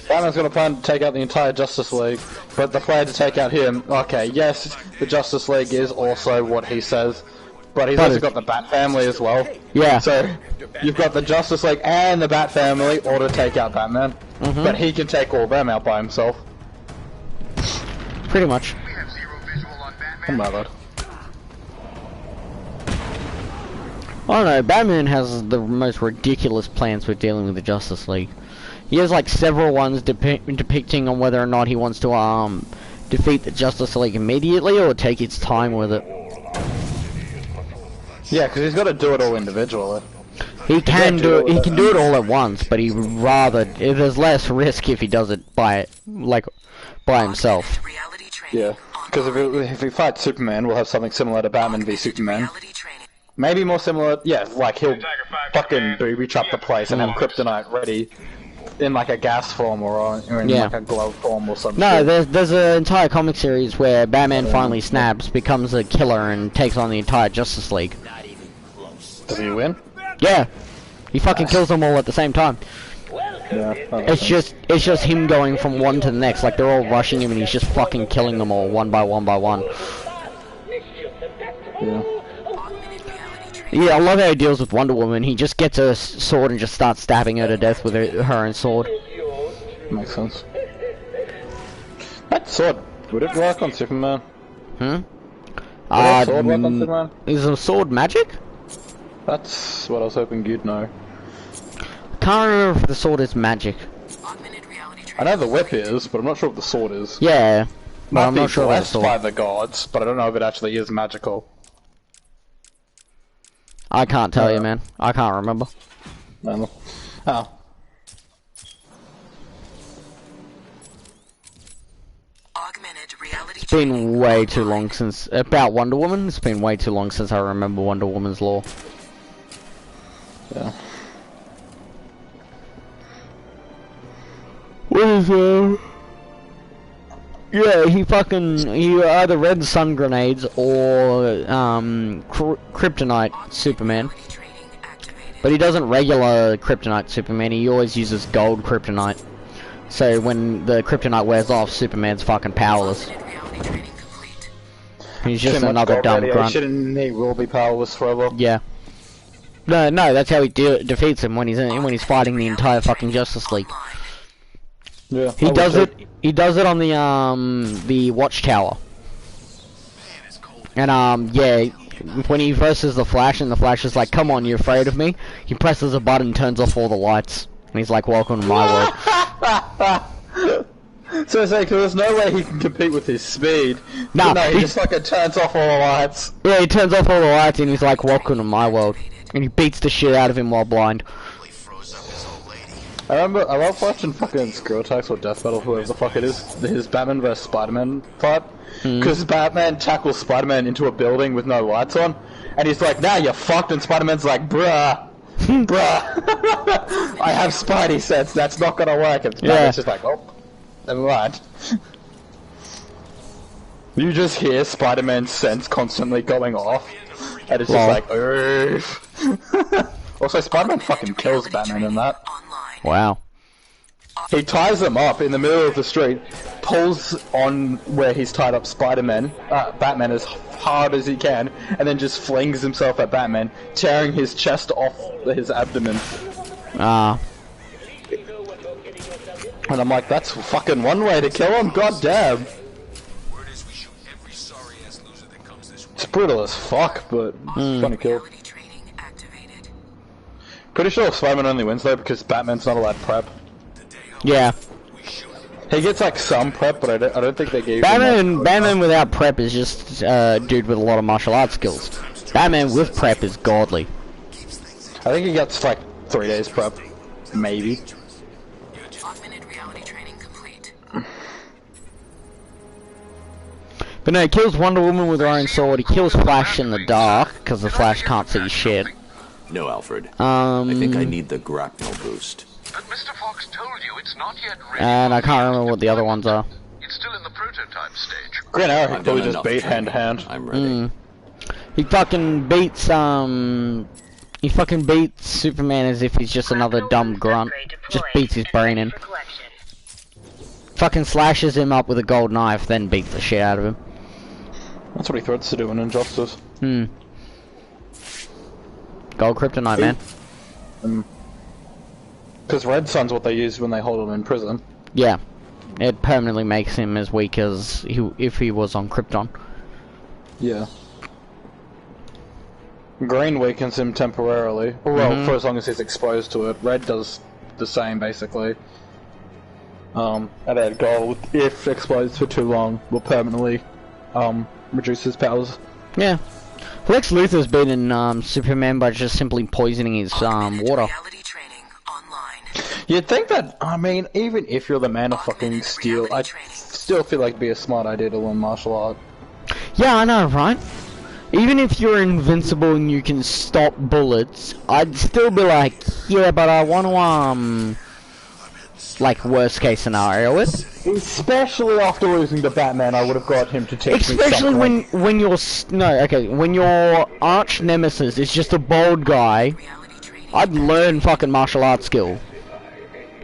Batman's got a plan to take out the entire Justice League, but the plan to take out him, okay, yes, the Justice League is also what he says, but he's also got the Bat family as well.
Yeah.
So, you've got the Justice League and the Bat family all to take out Batman, but he can take all of them out by himself.
Pretty much.
Oh my god.
I don't know, Batman has the most ridiculous plans for dealing with the Justice League. He has like several ones depicting on whether or not he wants to defeat the Justice League immediately or take his time with it.
Yeah, because he's got to do it all individually.
He can do it. He can do it all at once, but he would rather. There's less risk if he does it by himself.
Yeah, because if he fights Superman, we'll have something similar to Batman v Superman. Maybe more similar. Yeah, like he'll fucking booby trap the place and have kryptonite ready in like a gas form or in like a glove form or something.
No, there's an entire comic series where Batman finally snaps, becomes a killer, and takes on the entire Justice League.
Does he win?
Yeah, he fucking kills them all at the same time.
Yeah,
it's just him going from one to the next, like they're all rushing him and he's just fucking killing them all one by one by one.
Yeah.
Yeah, I love how he deals with Wonder Woman. He just gets a sword and just starts stabbing her to death with her own sword.
Makes sense. That sword, would it work on Superman?
Would
that sword work on Superman?
Is a sword magic?
That's what I was hoping you'd know.
Can't remember if the sword is magic.
I know the whip is, but I'm not sure if the sword is.
Yeah, but I'm
not
not sure about the sword.
by the gods, but I don't know if it actually is magical.
I can't tell you, man. I can't remember.
No. Oh.
It's been way too long since about Wonder Woman. It's been way too long since I remember Wonder Woman's lore.
Yeah.
What is yeah, he either read sun grenades or kryptonite Superman. But he doesn't regular kryptonite Superman, he always uses gold kryptonite. So when the kryptonite wears off, Superman's fucking powerless. He's just another dumb grunt.
He will be powerless forever.
Yeah. No, that's how he defeats him when he's fighting the entire fucking Justice League.
Yeah.
He does it on the Watchtower. And yeah, when he versus the Flash and the Flash is like, "Come on, you're afraid of me?" He presses a button, turns off all the lights, and he's like, "Welcome to my world."
So it's like, there's no way he can compete with his speed.
No,
he just fucking turns off all the lights.
Yeah, he turns off all the lights and he's like, "Welcome to my world," and he beats the shit out of him while blind.
I love watching fucking Screw Attacks or Death Battle, whoever the fuck it is, his Batman vs Spider-Man fight. Because Batman tackles Spider-Man into a building with no lights on, and he's like, "Now you're fucked," and Spider-Man's like, "Bruh, bruh, I have Spidey sense, that's not gonna work," and Batman's just like, "Oh, never mind." You just hear Spider-Man's sense constantly going off, and it's just like, "Urgh." Also, Spider-Man fucking kills Batman in that.
Wow.
He ties them up in the middle of the street, pulls on where he's tied up Batman as hard as he can, and then just flings himself at Batman, tearing his chest off his abdomen. And I'm like, that's fucking one way to kill him, goddamn. brutal as fuck, but it's funny kill. Pretty sure Spider-Man only wins though because Batman's not allowed prep.
Yeah.
He gets like some prep, but I don't think they gave
him Batman without prep is just a dude with a lot of martial arts skills. Batman with prep is godly.
I think he gets like 3 days prep, maybe.
But no, he kills Wonder Woman with her own sword. He kills Flash in the dark because the Flash can't see shit.
No, Alfred. I think I need the grapnel boost.
But Mr. Fox told you it's not yet ready.
And I can't remember what the other ones are.
It's still in the prototype stage.
Green Arrow can probably just beat hand to hand.
I'm ready.
He fucking beats he fucking beats Superman as if he's just another dumb grunt. Just beats his brain in. Fucking slashes him up with a gold knife, then beats the shit out of him.
That's what he threats to do in Injustice.
Gold kryptonite, man.
Because Red Sun's what they use when they hold him in prison.
Yeah. It permanently makes him as weak as if he was on Krypton.
Yeah. Green weakens him temporarily. Well, for as long as he's exposed to it. Red does the same, basically. And then Gold, if exposed for too long, will permanently reduce his powers.
Yeah. Lex Luthor's been in Superman by just simply poisoning his water.
You'd think that, I mean, even if you're the Man of fucking Steel, I still feel like it'd be a smart idea to learn martial art.
Yeah, I know, right? Even if you're invincible and you can stop bullets, I'd still be like, yeah, but I want to, like, worst case scenario it.
Especially after losing to Batman, I would have got him to teach me something.
Especially when when your arch nemesis is just a bald guy, I'd learn fucking martial arts skill.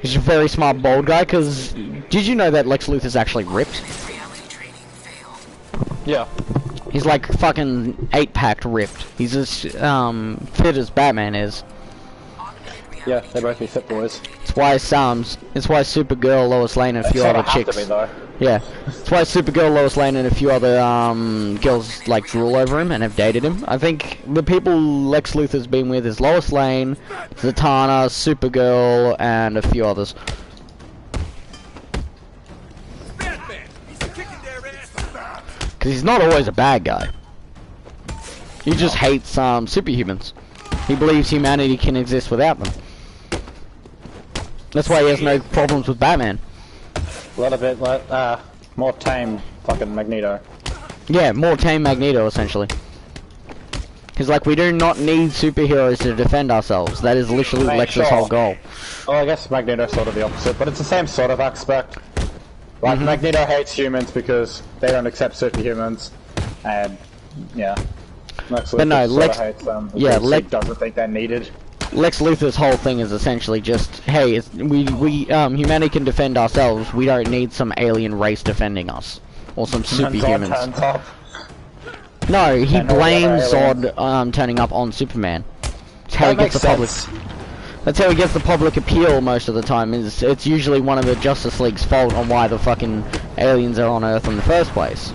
He's a very smart bald guy, because did you know that Lex Luthor's actually ripped?
Yeah.
He's like fucking 8-packed ripped. He's as fit as Batman is.
Yeah, they both be fit boys.
It's why Supergirl, Lois Lane, and a few other chicks. Yeah, it's why Supergirl, Lois Lane, and a few other girls like drool over him and have dated him. I think the people Lex Luthor's been with is Lois Lane, Zatanna, Supergirl, and a few others. Because he's not always a bad guy. He just hates superhumans. He believes humanity can exist without them. That's why he has no problems with Batman.
A little bit more tame fucking Magneto.
Yeah, more tame Magneto, essentially. Because, like, we do not need superheroes to defend ourselves. That is literally Lex's whole goal.
Well, I guess Magneto's sort of the opposite, but it's the same sort of aspect. Like, Magneto hates humans because they don't accept superhumans, and, yeah. Lex Luthor hates them because he doesn't think they're needed.
Lex Luthor's whole thing is essentially just, hey, humanity can defend ourselves. We don't need some alien race defending us, or some superhumans. No, he blames Zod turning up on Superman. That's how he gets the public. That's how he gets the public appeal most of the time. It's usually one of the Justice League's fault on why the fucking aliens are on Earth in the first place.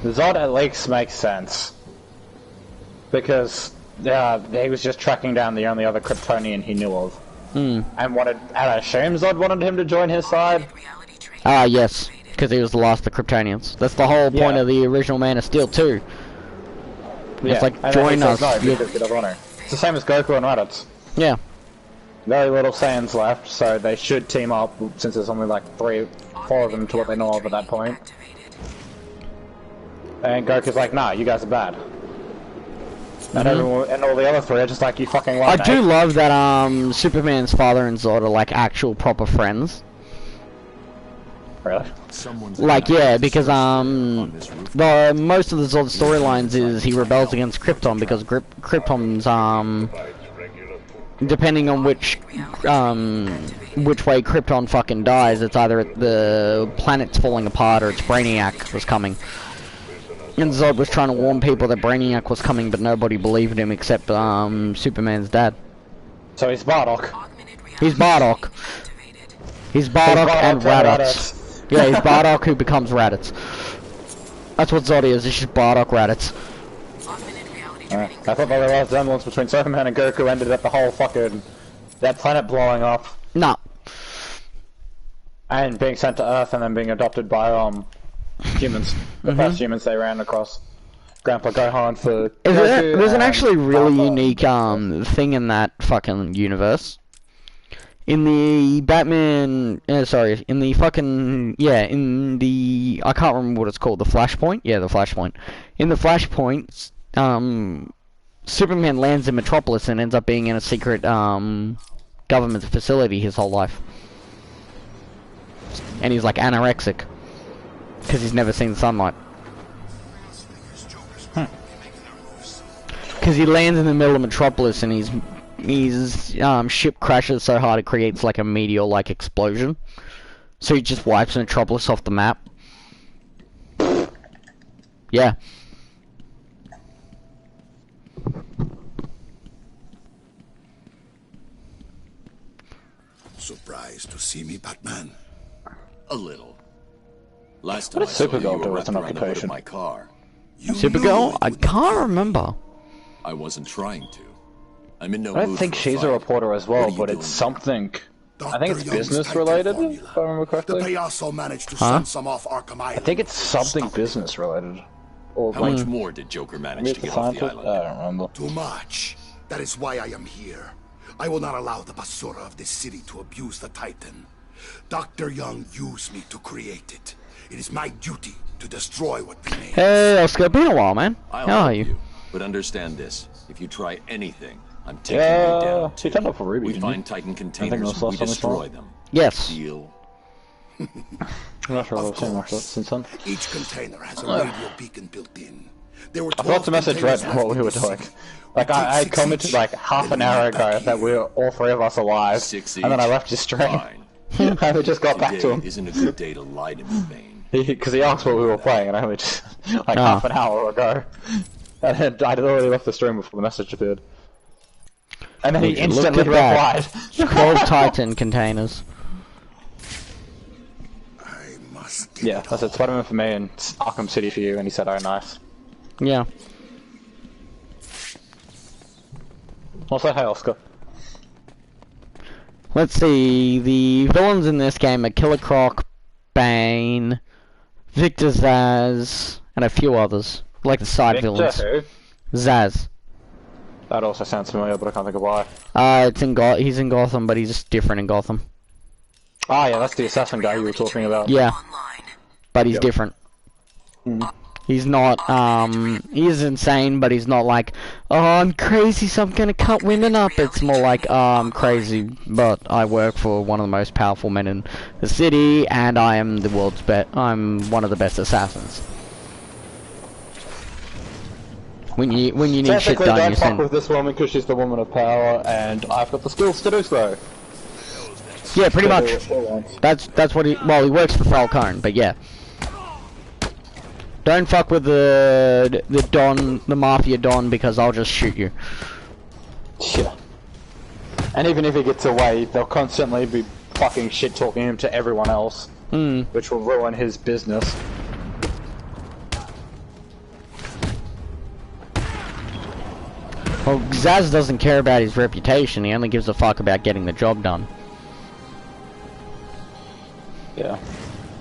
Zod at least makes sense because he was just tracking down the only other Kryptonian he knew of, and I assume Zod wanted him to join his side.
Ah, yes, because he was the last of the Kryptonians. That's the whole point of the original Man of Steel too. Yeah. It's like, join us.
No, it's the same as Goku and Raditz.
Yeah.
Very little Saiyans left, so they should team up, since there's only like 3 or 4 of them to what they know of at that point. And Goku's like, nah, you guys are bad. And and all the other 3 are just like, you fucking love.
I do love that Superman's father and Zod are like actual proper friends.
Really?
Like, yeah, because the most of the Zod storylines is he rebels against Krypton because Krypton's depending on which way Krypton fucking dies, it's either the planet's falling apart or it's Brainiac was coming. And Zod was trying to warn people that Brainiac was coming, but nobody believed him except Superman's dad.
So he's Bardock.
He's Bardock. He's Bardock and Raditz. Yeah, he's Bardock who becomes Raditz. That's what Zod is. It's just Bardock Raditz.
I thought the last resemblance between Superman and Goku ended at the whole fucking... that planet blowing up.
No.
And being sent to Earth and then being adopted by, humans. The first humans they ran across. Grandpa Gohan for Goku.
There's an actually really unique, thing in that fucking universe. In the Batman, in the fucking, in the, I can't remember what it's called, the Flashpoint? Yeah, the Flashpoint. In the Flashpoint, Superman lands in Metropolis and ends up being in a secret, government facility his whole life. And he's like anorexic. Because he's never seen sunlight. Because he lands in the middle of Metropolis and his ship crashes so hard it creates like a meteor-like explosion. So he just wipes Metropolis off the map. Yeah.
Surprised to see me, Batman?
A little. Last time I
saw
saw you, you were
do
wrapped
as an
around the hood of
occupation?
my car.
Supergirl? I can't remember.
I wasn't trying to. I'm in no
I don't
mood
think
for
she's
fight.
a reporter as
What
well,
are you
but
doing
it's
here?
something... I think it's
Dr. Young's
business
title
related,
formula.
if I remember correctly.
They also managed to send some off Arkham Island.
I think it's something
Stop it.
business related. Or
How much more did Joker manage
maybe
to
it's
get
the
off the
scientist?
island?
I don't remember.
Too much. That is why I am here. I will not allow the Basura of this city to abuse the Titan. Dr. Young used me to create it. It is my duty to destroy what remains.
Hey, Oscar, been a while, man.
I'll
How are
help
you?
But understand this. If you try anything, I'm taking you down.
She turned up for Ruby,
We
didn't
find
you?
Titan
I think
containers
that's
and we
last time we saw
destroy
it.
them.
Yes.
Deal?
I'm not sure
Of
I've seen much
course.
since then.
Each container has a radio beacon built in. There were
I forgot
12
to message Red
containers
what
left
we
in
were
this
doing.
city.
Like,
We take
I
6
commented
each,
like half
then
an
we
hour
meet back
ago that
here.
we were all three of us alive,
6
and then I
each?
left his stream.
Fine.
And we just got back to
Today
him.
isn't a good day to lie to me, Bane.
Because he asked what we were playing, and I only just, like, half an hour ago. And then I'd already left the stream before the message appeared. And then he
Look
instantly
at that.
replied.
12 Titan containers.
I must get
Yeah,
it
I said
all.
Spider-Man for me and Arkham City for you, and he said, oh, nice.
Yeah.
Also, hey, Oscar.
Let's see, the villains in this game are Killer Croc, Bane, Victor Zsasz, and a few others. Like the side villains.
Who?
Zsasz.
That also sounds familiar, but I can't think of why.
He's in Gotham, but he's just different in Gotham.
Ah, yeah, that's the assassin guy you were talking about.
Yeah. But he's
Yep.
different. He's not, he is insane, but he's not like, oh, I'm crazy, so I'm gonna cut women up. It's more like, oh, I'm crazy, but I work for one of the most powerful men in the city, and I am the world's best, I'm one of the best assassins. When you need shit
Technically,
done,
don't
you
fuck
send.
with this woman because she's the woman of power, and I've got the skills to do so.
Yeah, pretty much. That's what he, well, he works for Falcone, but yeah. Don't fuck with the Don, the Mafia Don, because I'll just shoot you.
Yeah. And even if he gets away, they'll constantly be fucking shit-talking him to everyone else. Which will ruin his business.
Well, Zsasz doesn't care about his reputation, he only gives a fuck about getting the job done.
Yeah.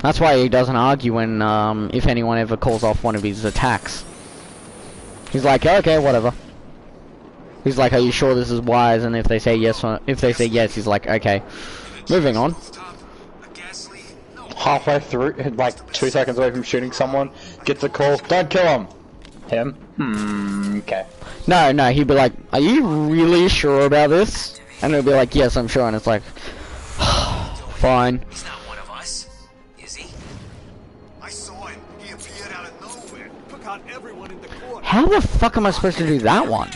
That's why he doesn't argue when, if anyone ever calls off one of his attacks. He's like, okay, whatever. He's like, are you sure this is wise? And if they say yes, he's like, okay. Moving on.
Halfway through, like 2 seconds away from shooting someone, gets a call, don't kill him! Him? Okay.
No, he'd be like, are you really sure about this? And he'll be like, yes, I'm sure, and it's like, fine.
He's not one of us, is he? I saw him. He appeared out of nowhere. Took out everyone in the court.
How the fuck am I supposed to do that one?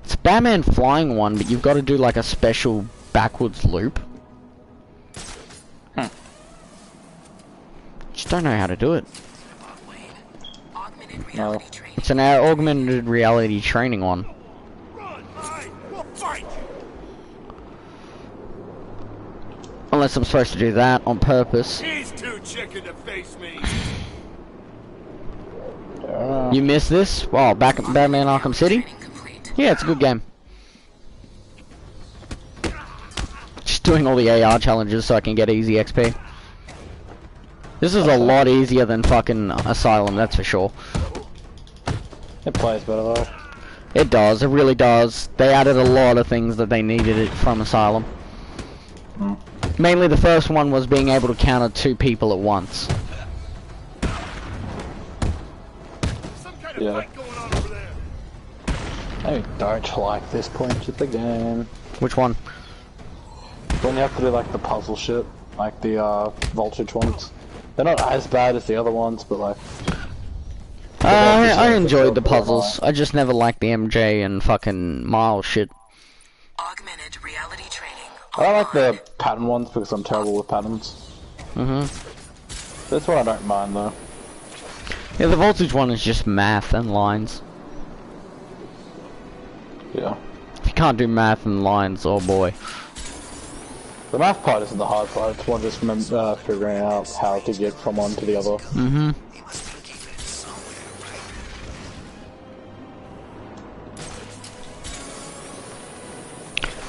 It's Batman flying one, but you've got to do like a special backwards loop. Just don't know how to do it.
No.
It's an augmented reality training one. Unless I'm supposed to do that on purpose.
He's too chicken to face me.
You missed this? Well, Batman Arkham City? Yeah, it's a good game. Just doing all the AR challenges so I can get easy XP. This is a lot easier than fucking Asylum, that's for sure.
It plays better though.
It does, it really does. They added a lot of things that they needed it from Asylum. Mainly the first one was being able to counter 2 people at once.
Yeah. I don't like this point of the game.
Which one?
When you have to do like the puzzle shit, like the Voltage ones. They're not as bad as the other ones, but like...
I enjoyed the puzzles. I just never liked the MJ and fucking Miles shit.
Augmented reality training.
I don't like the pattern ones because I'm terrible with patterns. This one I don't mind though.
Yeah, the Voltage one is just math and lines.
Yeah.
If you can't do math and lines, oh boy.
The math part isn't the hard part, it's more just figuring out how to get from one to the other.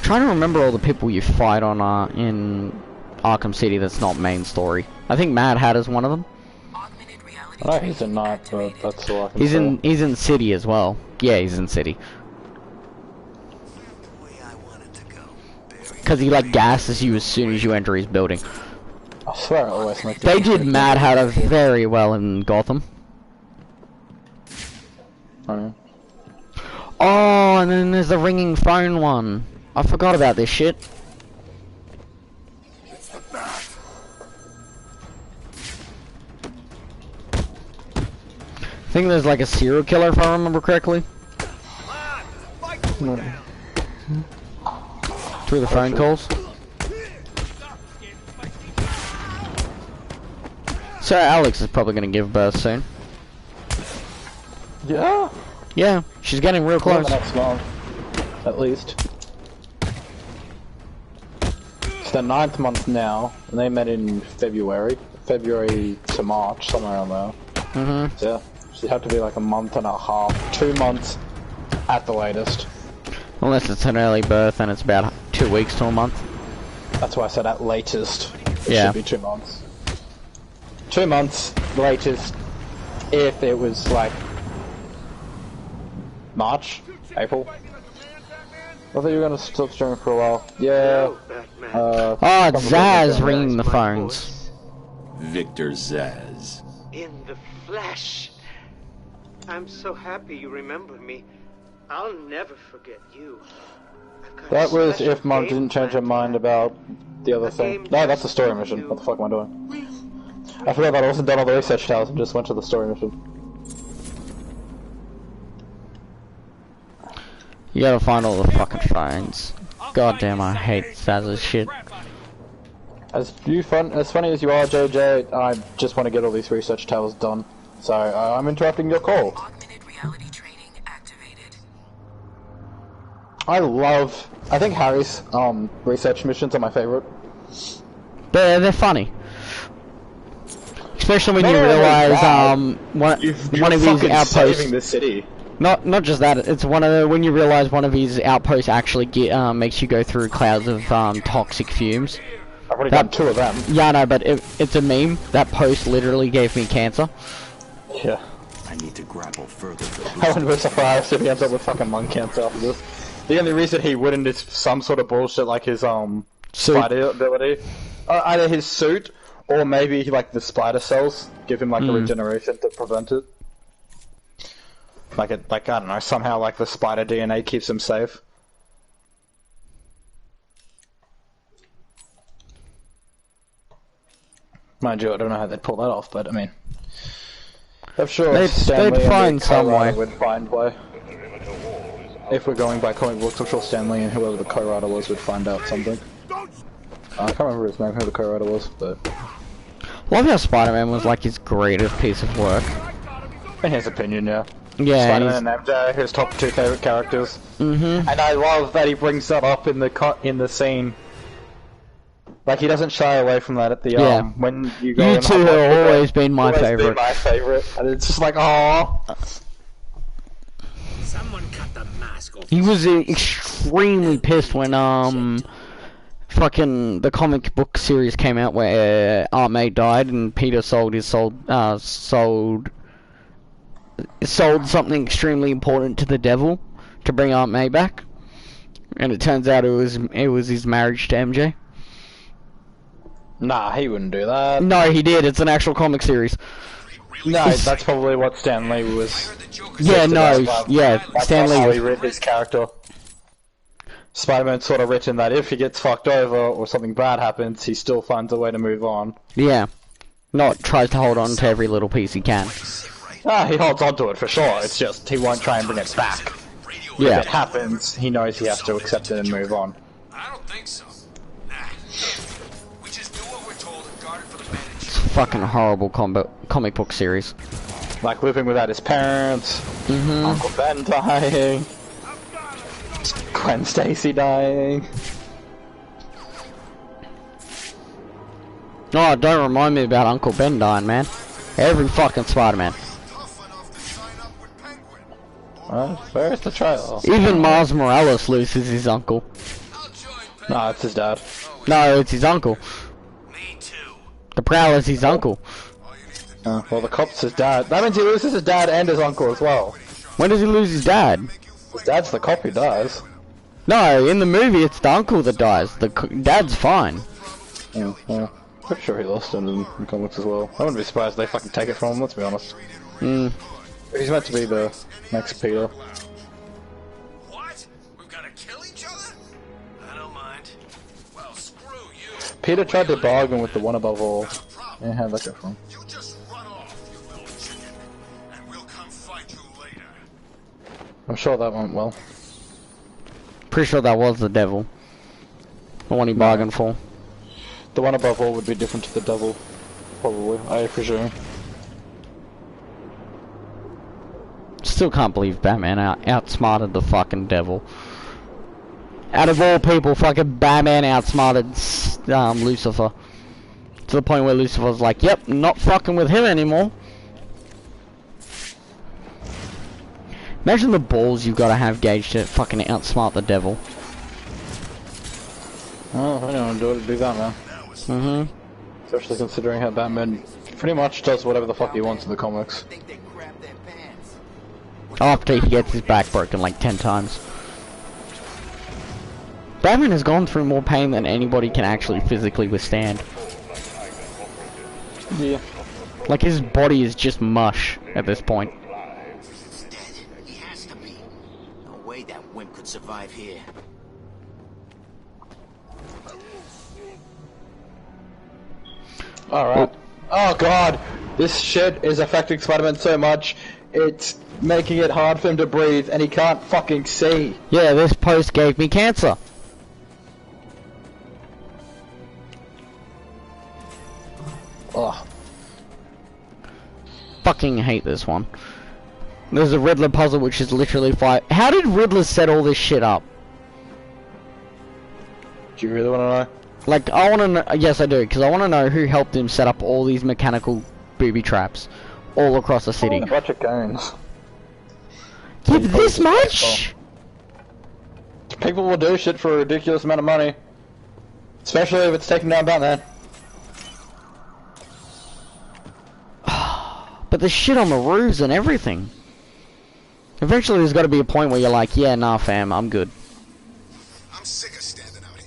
Trying to remember all the people you fight on in Arkham City that's not main story. I think Mad Hatter's one of them.
I know he's in Night, but that's all I can say.
He's in City as well. Yeah, he's in City. Because he like gasses you as soon as you enter his building.
I swear I always make
They did Mad Hatter very well in Gotham.
Oh,
and then there's the ringing phone one. I forgot about this shit. I think there's like a serial killer if I remember correctly. Through the phone calls. So Alex is probably gonna give birth soon.
Yeah?
Yeah, she's getting real close.
Next month, at least. It's the 9th month now, and they met in February to March, somewhere around there. So yeah, she'd have to be like a month and a half, 2 months at the latest.
Unless it's an early birth and it's about 2 weeks to a month.
That's why I said at latest. It
Yeah.
should be 2 months. 2 months latest if it was like March, April. I thought you were gonna stop streaming for a while. Yeah.
It's Zaz ringing the phones.
Victor Zaz.
In the flesh. I'm so happy you remembered me. I'll never forget you.
That was if Mom didn't change her mind about the other thing. No, that's a story mission. What the fuck am I doing? I forgot that I wasn't done all the research towers and just went to the story mission.
You gotta find all the fucking phones. God damn, I hate Zaz's shit.
As funny as you are, JJ, I just want to get all these research towers done. So I'm interrupting your call. I think Harry's research missions are my favorite.
They're funny. Especially when you realize one of his outposts
saving the city.
Not just that, it's when you realize one of his outposts actually makes you go through clouds of toxic fumes.
I've already done 2 of them.
Yeah, no, but it's a meme. That post literally gave me cancer.
Yeah.
I need to grapple further.
I wouldn't be surprised if he ends up with fucking lung cancer after this. The only reason he wouldn't is some sort of bullshit like his spider ability. Either his suit or maybe like the spider cells give him like a regeneration to prevent it. Like I don't know, somehow like the spider DNA keeps him safe. Mind you, I don't know how they'd pull that off, but I mean, I'm sure
they'd find some way.
Would find way. If we're going by comic books, I'm sure Stanley and whoever the co-writer was would find out something. I can't remember his name, who the co-writer was, but...
Love how Spider-Man was like his greatest piece of work.
In his opinion, yeah.
Yeah,
Spider-Man and MJ, his top 2 favorite characters. And I love that he brings that up in the scene. Like, he doesn't shy away from that at the, when you go
You two have always been my favorite.
And it's just like, aww.
Someone cut the mask off.
He was extremely pissed when fucking the comic book series came out where Aunt May died and Peter sold something extremely important to the devil to bring Aunt May back, and it turns out it was his marriage to MJ.
Nah, he wouldn't do that.
No, he did. It's an actual comic series.
No, that's probably what Stan Lee was.
Yeah, no, yeah, Stan Lee.
How he read his character. Spider-Man sort of written that if he gets fucked over or something bad happens, he still finds a way to move on.
Yeah, not tries to hold on to every little piece he can.
Ah, he holds on to it for sure. It's just he won't try and bring it back.
Yeah.
If it happens, he knows he has to accept it and move on.
I don't think so. Nah. We just do what we're told and guard it for the manage.
It's a fucking horrible comic book series.
Like living without his parents, Uncle Ben dying, Gwen Stacy dying.
Oh, don't remind me about Uncle Ben dying, man. Every fucking Spider-Man.
Where's the trailer?
Even Miles Morales loses his uncle.
No, it's his dad.
No, it's his uncle. The Prowler's his uncle.
Well, the cop's his dad. That means he loses his dad and his uncle as well.
When does he lose his dad?
His dad's the cop who dies.
No, in the movie it's the uncle that dies. The dad's fine.
Yeah. Pretty sure he lost him in the comics as well. I wouldn't be surprised if they fucking take it from him, let's be honest. He's meant to be the next Peter.
What? We've got to kill each other? I don't mind. Well, screw you.
Peter tried to bargain with the one above all. Yeah, how'd that go from?
You just run off, you little chicken, and we'll come find you later.
I'm sure that went well.
Pretty sure that was the devil. The one he bargained for.
The one above all would be different to the devil. Probably, I presume.
Still can't believe Batman outsmarted the fucking devil. Out of all people, fucking Batman outsmarted Lucifer. To the point where Lucifer's like, yep, not fucking with him anymore. Imagine the balls you've got to have, Gage, to fucking outsmart the devil.
Oh, I don't know, do that now. Especially considering how Batman pretty much does whatever the fuck he wants in the comics.
After he gets his back broken like 10 times. Batman has gone through more pain than anybody can actually physically withstand.
Yeah.
Like his body is just mush at this point.
He's dead. He has to be. No way that wimp could survive here.
Alright. Oh god! This shit is affecting Spider-Man so much, it's making it hard for him to breathe, and he can't fucking see.
Yeah, this post gave me cancer.
Ugh.
Fucking hate this one. There's a Riddler puzzle which is literally 5. How did Riddler set all this shit up?
Do you really want to know?
Like, I want to know. Yes, I do, because I want to know who helped him set up all these mechanical booby traps all across the city.
A bunch of goons.
Give this much?
People will do shit for a ridiculous amount of money. Especially if it's taking down Batman.
But there's shit on the roofs and everything. Eventually there's got to be a point where you're like, yeah, nah fam, I'm good.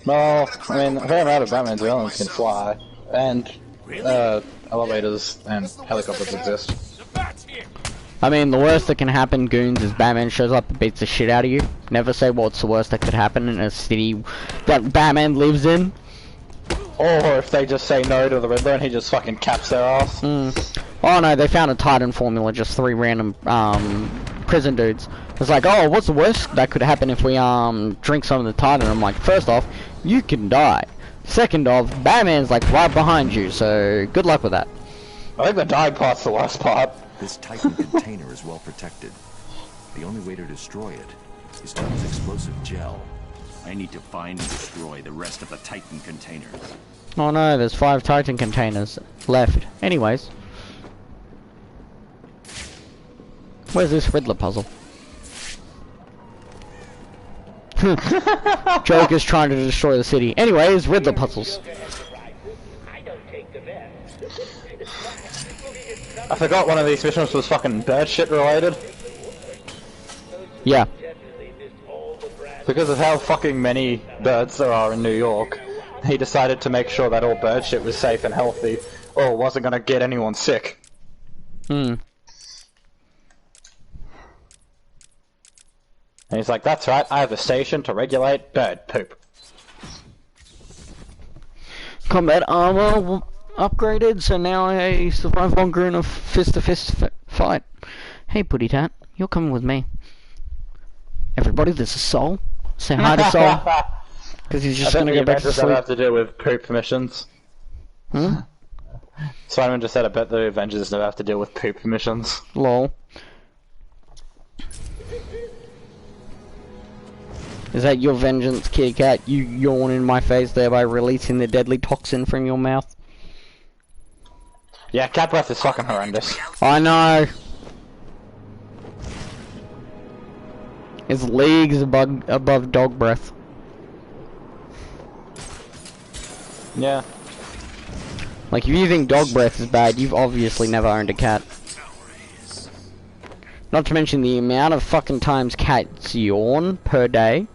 Well, I mean, a fair amount of Batman's villains can fly. And, elevators and helicopters exist.
I mean, the worst that can happen, goons, is Batman shows up and beats the shit out of you. Never say what's the worst that could happen in a city that Batman lives in.
Or if they just say no to the Riddler and he just fucking caps their ass.
Oh no, they found a Titan formula, just 3 random prison dudes. It's like, oh, what's the worst that could happen if we drink some of the Titan? I'm like, first off, you can die. Second off, Batman's like right behind you, so good luck with that.
I think the dying part's the worst part.
This Titan container is well protected. The only way to destroy it is to use explosive gel. I need to find and destroy the rest of the Titan containers.
Oh no, there's 5 Titan containers left. Anyways. Where's this Riddler puzzle? Joker's trying to destroy the city. Anyways, Riddler puzzles.
I forgot one of these missions was fucking bird shit related.
Yeah.
Because of how fucking many birds there are in New York, he decided to make sure that all bird shit was safe and healthy, or wasn't gonna get anyone sick.
Hmm.
And he's like, that's right, I have a station to regulate bird poop.
Combat armor upgraded, so now I survive longer in a fist-to-fist fight. Hey, Putty Tat, you're coming with me. Everybody, this is Soul. Say hi to Soul. Because he's just gonna go back to sleep.
I have to do with poop missions.
Hmm?
Simon just said I bet the Avengers never have to deal with poop missions.
Lol. Is that your vengeance, Kitty Cat? You yawn in my face there by releasing the deadly toxin from your mouth?
Yeah, cat breath is fucking horrendous.
I know. It's leagues above dog breath.
Yeah.
Like, if you think dog breath is bad, you've obviously never owned a cat. Not to mention the amount of fucking times cats yawn per day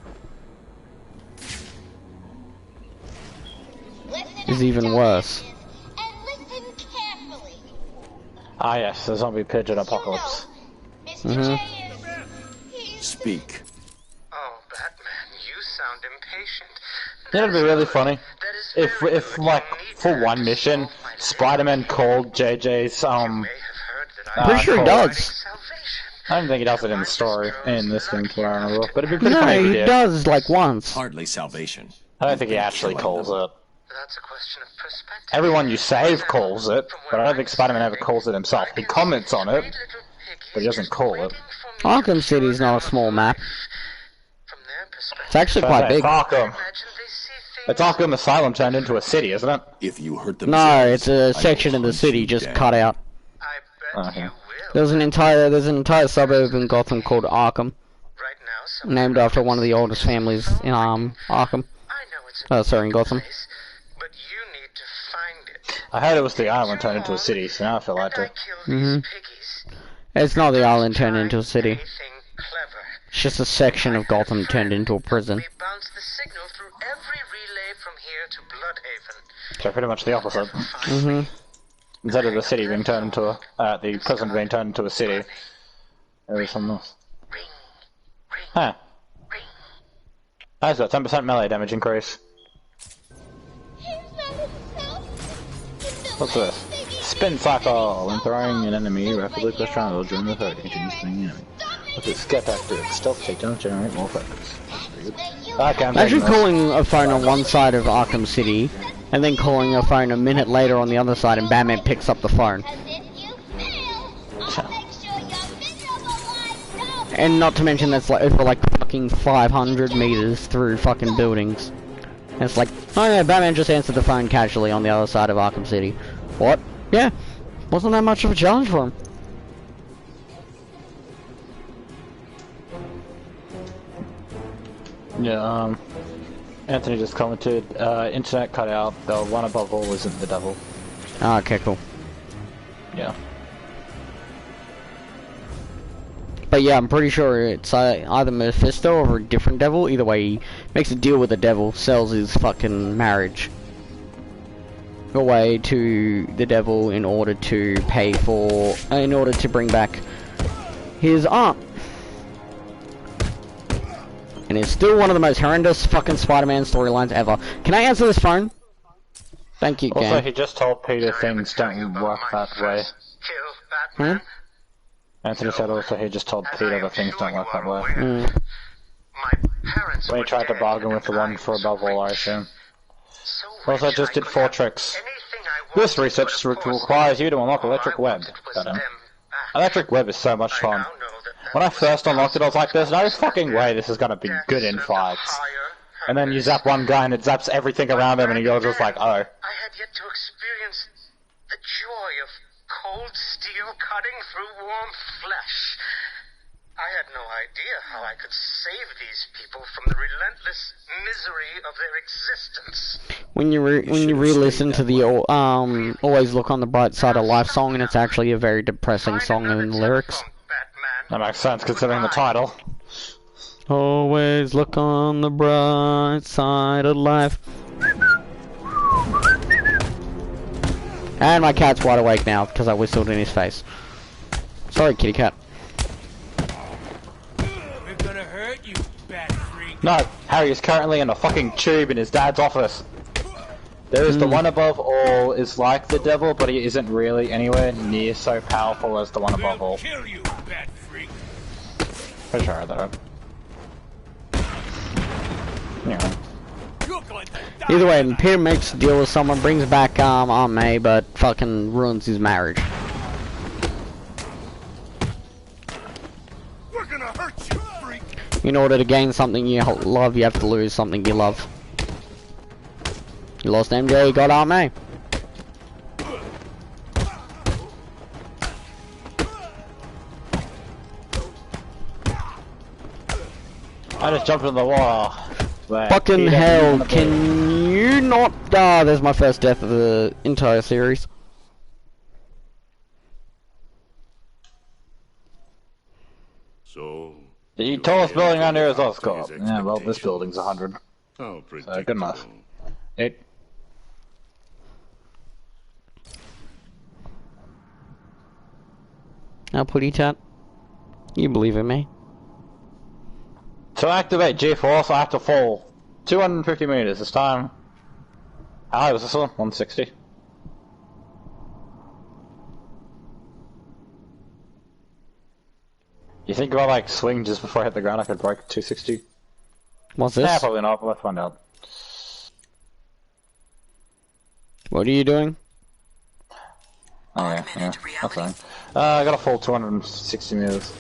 is even worse.
Ah yes, the zombie pigeon apocalypse.
Speak.
Oh, Batman, you sound impatient.
You know, it'd be really funny if like for one mission, Spider-Man called JJ's
Pretty sure he does.
I don't think he does it in the story in this game, but it'd be pretty funny if he did.
Does like once.
Hardly salvation.
I don't think he actually calls it.
That's a question of perspective.
Everyone you save calls it, but I don't think Spider-Man ever calls it himself. He comments on it, but he doesn't call it.
Arkham City is not a small map. It's actually quite big.
It's Arkham. It's Arkham Asylum turned into a city, isn't it?
If you hurt them,
no, it's a section of the city just cut out.
Okay.
There's an entire suburb in Gotham called Arkham, named after one of the oldest families in Arkham. Oh, sorry, in Gotham.
I heard it was the island turned into a city, so now I feel like it.
It's not the island turned into a city. It's just a section of Gotham turned into a prison.
So pretty much the opposite. Instead of the city being turned into a, the prison being turned into a city, there was something else. Huh. That's got 10% melee damage increase. What's this? Spin cycle! When throwing an enemy, rapidly push triangle during the third continues spinning enemy. What's this? Get back to stealth takedown, generate more focus. Okay,
imagine calling a phone on one side of Arkham City, and then calling a phone a minute later on the other side, and Batman picks up the phone. And not to mention that's like over like fucking 500 meters through fucking buildings. And it's like, oh yeah, Batman just answered the phone casually on the other side of Arkham City. What? Yeah, wasn't that much of a challenge for him.
Yeah, Anthony just commented, internet cut out, the one above all isn't the devil.
Ah, okay, cool.
Yeah.
But yeah, I'm pretty sure it's either Mephisto or a different devil. Either way, he makes a deal with the devil, sells his fucking marriage away to the devil in order to pay for, in order to bring back his aunt. And it's still one of the most horrendous fucking Spider-Man storylines ever. Can I answer this phone? Thank you,
Also,
game.
he just told Peter things don't work that way.
Hmm?
Anthony said also he just told Peter that things don't work that way. When he tried to bargain with the one for above all, I assume. Also, just did 4 tricks. This research requires you to unlock Electric Web. Electric Web is so much fun. When I first unlocked it, I was like, there's no fucking way this is gonna be good in fights. And then you zap one guy and it zaps everything around him and you're just like, oh.
I had yet to experience the joy of cold steel cutting through warm flesh.
I had no idea how I could save these people from the relentless misery of their existence.
When you re-listen to the Always Look on the Bright Side of Life song, and it's actually a very depressing song in the lyrics.
That makes sense considering the title.
Always look on the bright side of life. And my cat's wide awake now because I whistled in his face. Sorry, kitty cat.
We're gonna hurt you, bad freak.
No, Harry is currently in a fucking tube in his dad's office. There is the one above all is like the devil, but he isn't really anywhere near so powerful as the one above all.
Kill you, bad freak.
Pretty sure I read that right. Yeah.
Either way, Peter makes a deal with someone, brings back Aunt May, but fucking ruins his marriage.
We're gonna hurt you, freak.
In order to gain something you love, you have to lose something you love. You lost MJ, you got Aunt May.
I just jumped in the water.
Fucking hell, can you not... Ah, there's my first death of the entire series.
So...
The tallest building around here is Oscorp. Yeah, well, this building's 100.
Oh,
So, good enough. It...
Now, Putty Tat, you believe in me?
To activate G-Force, I have to fall 250 meters this time. How high was this one? 160. You think if I like swing just before I hit the ground, I could break 260?
What's this?
Yeah, probably not, but let's find out.
What are you doing?
Oh yeah, that's fine. I gotta fall 260 meters.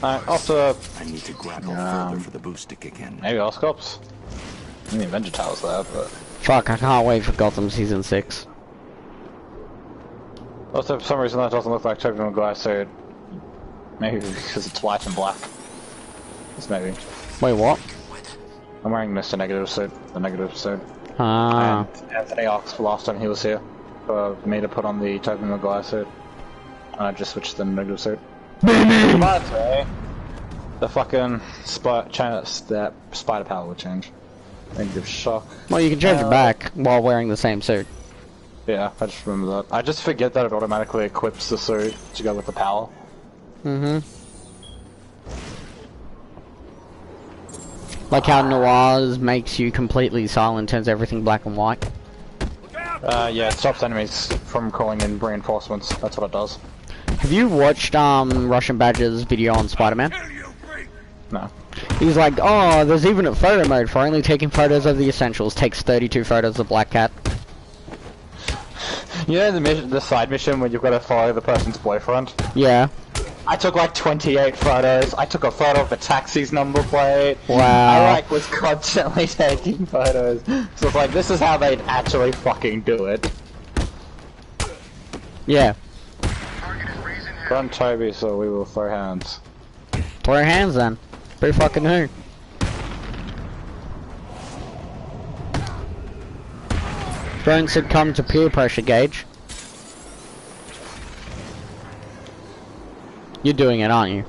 Alright, off to...
I need to grapple further for the boost to kick in.
Maybe Oscorps? I mean, Avenger Tower's there, but...
Fuck, I can't wait for Gotham Season 6.
Also, for some reason that doesn't look like Tobey Maguire's suit. Maybe because it's white and black. Just maybe.
Wait, what?
I'm wearing Mr. Negative suit, the negative suit.
Ah.
And Anthony asked for last time he was here for me to put on the Tobey Maguire suit. And I just switched to the negative suit. The fucking that spider power would change. Negative shock.
Well, you can change it back while wearing the same suit.
Yeah, I just remember that. I just forget that it automatically equips the suit to go with the power. Like how Noir's makes you completely silent, turns everything black and white. Yeah, it stops enemies from calling in reinforcements. That's what it does.
Have you watched Russian Badger's video on Spider-Man?
No.
He's like, oh, there's even a photo mode for only taking photos of the essentials. Takes 32 photos of Black Cat.
You know the side mission where you've got to follow the person's boyfriend?
Yeah.
I took like 28 photos. I took a photo of the taxi's number plate.
Wow.
I like was constantly taking photos. So it's like, this is how they'd actually fucking do it.
Yeah.
Run Toby, so we will throw hands.
Throw hands then. Who fucking who? Don't succumb to peer pressure, Gage. You're doing it, aren't you?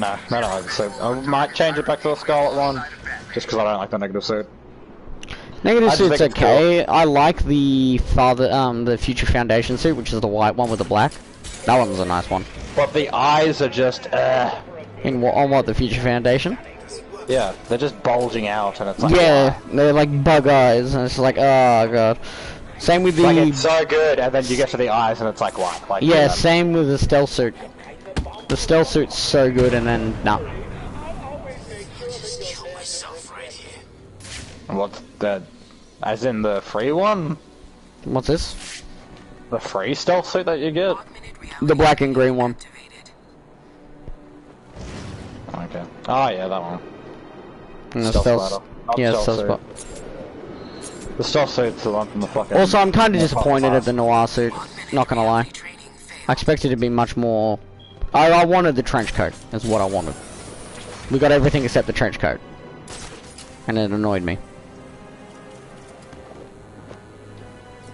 No, I don't like the suit. I might change it back to the Scarlet one, just because I don't like the negative suit.
Negative suit's okay. I like the the Future Foundation suit, which is the white one with the black. That one's a nice one.
But the eyes are just,
In what, on what, the Future Foundation?
Yeah, they're just bulging out, and it's like...
Yeah, they're like bug eyes, and it's like, oh god. Same with the...
Like, it's so good, and then you get to the eyes, and it's like, what? Like,
yeah, same with the stealth suit. The stealth suit's so good, and then, no.
What's that? As in the free one?
What's this?
The free stealth suit that you get?
The black and green one.
Okay. Oh yeah, that one.
And the stealth. Yeah, stealth spot.
The stealth suit's the one from the fucking...
Also, I'm kind of disappointed at the noir suit. Not gonna lie. I expected it to be much more I wanted the trench coat, is what I wanted. We got everything except the trench coat. And it annoyed me.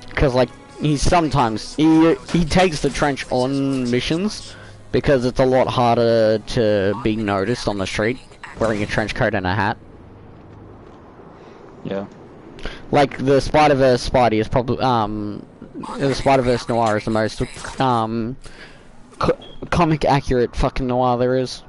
Because, like, he takes the trench on missions, because it's a lot harder to be noticed on the street, wearing a trench coat and a hat.
Yeah.
Like, the Spider-Verse Spidey is probably, the Spider-Verse Noir is the most, comic accurate fucking noir there is.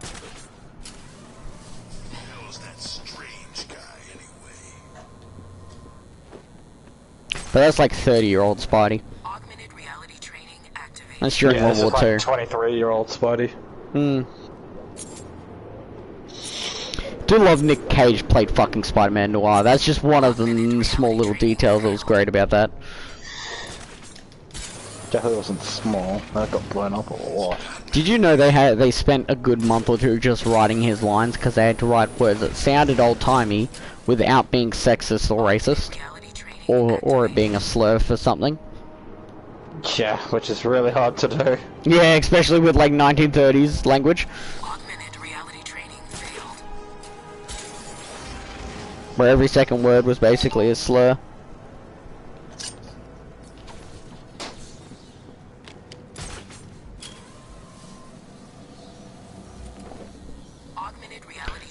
But that's like 30-year-old Spidey. That's during World War II.
23-year-old Spidey.
Do love Nick Cage played fucking Spider-Man Noir. That's just one of the small little details that was great about that.
Definitely wasn't small. That got blown up a lot.
Did you know they spent a good month or two just writing his lines because they had to write words that sounded old-timey without being sexist or racist, or it being a slur for something?
Yeah, which is really hard to do.
Yeah, especially with like 1930s language. Where every second word was basically a slur.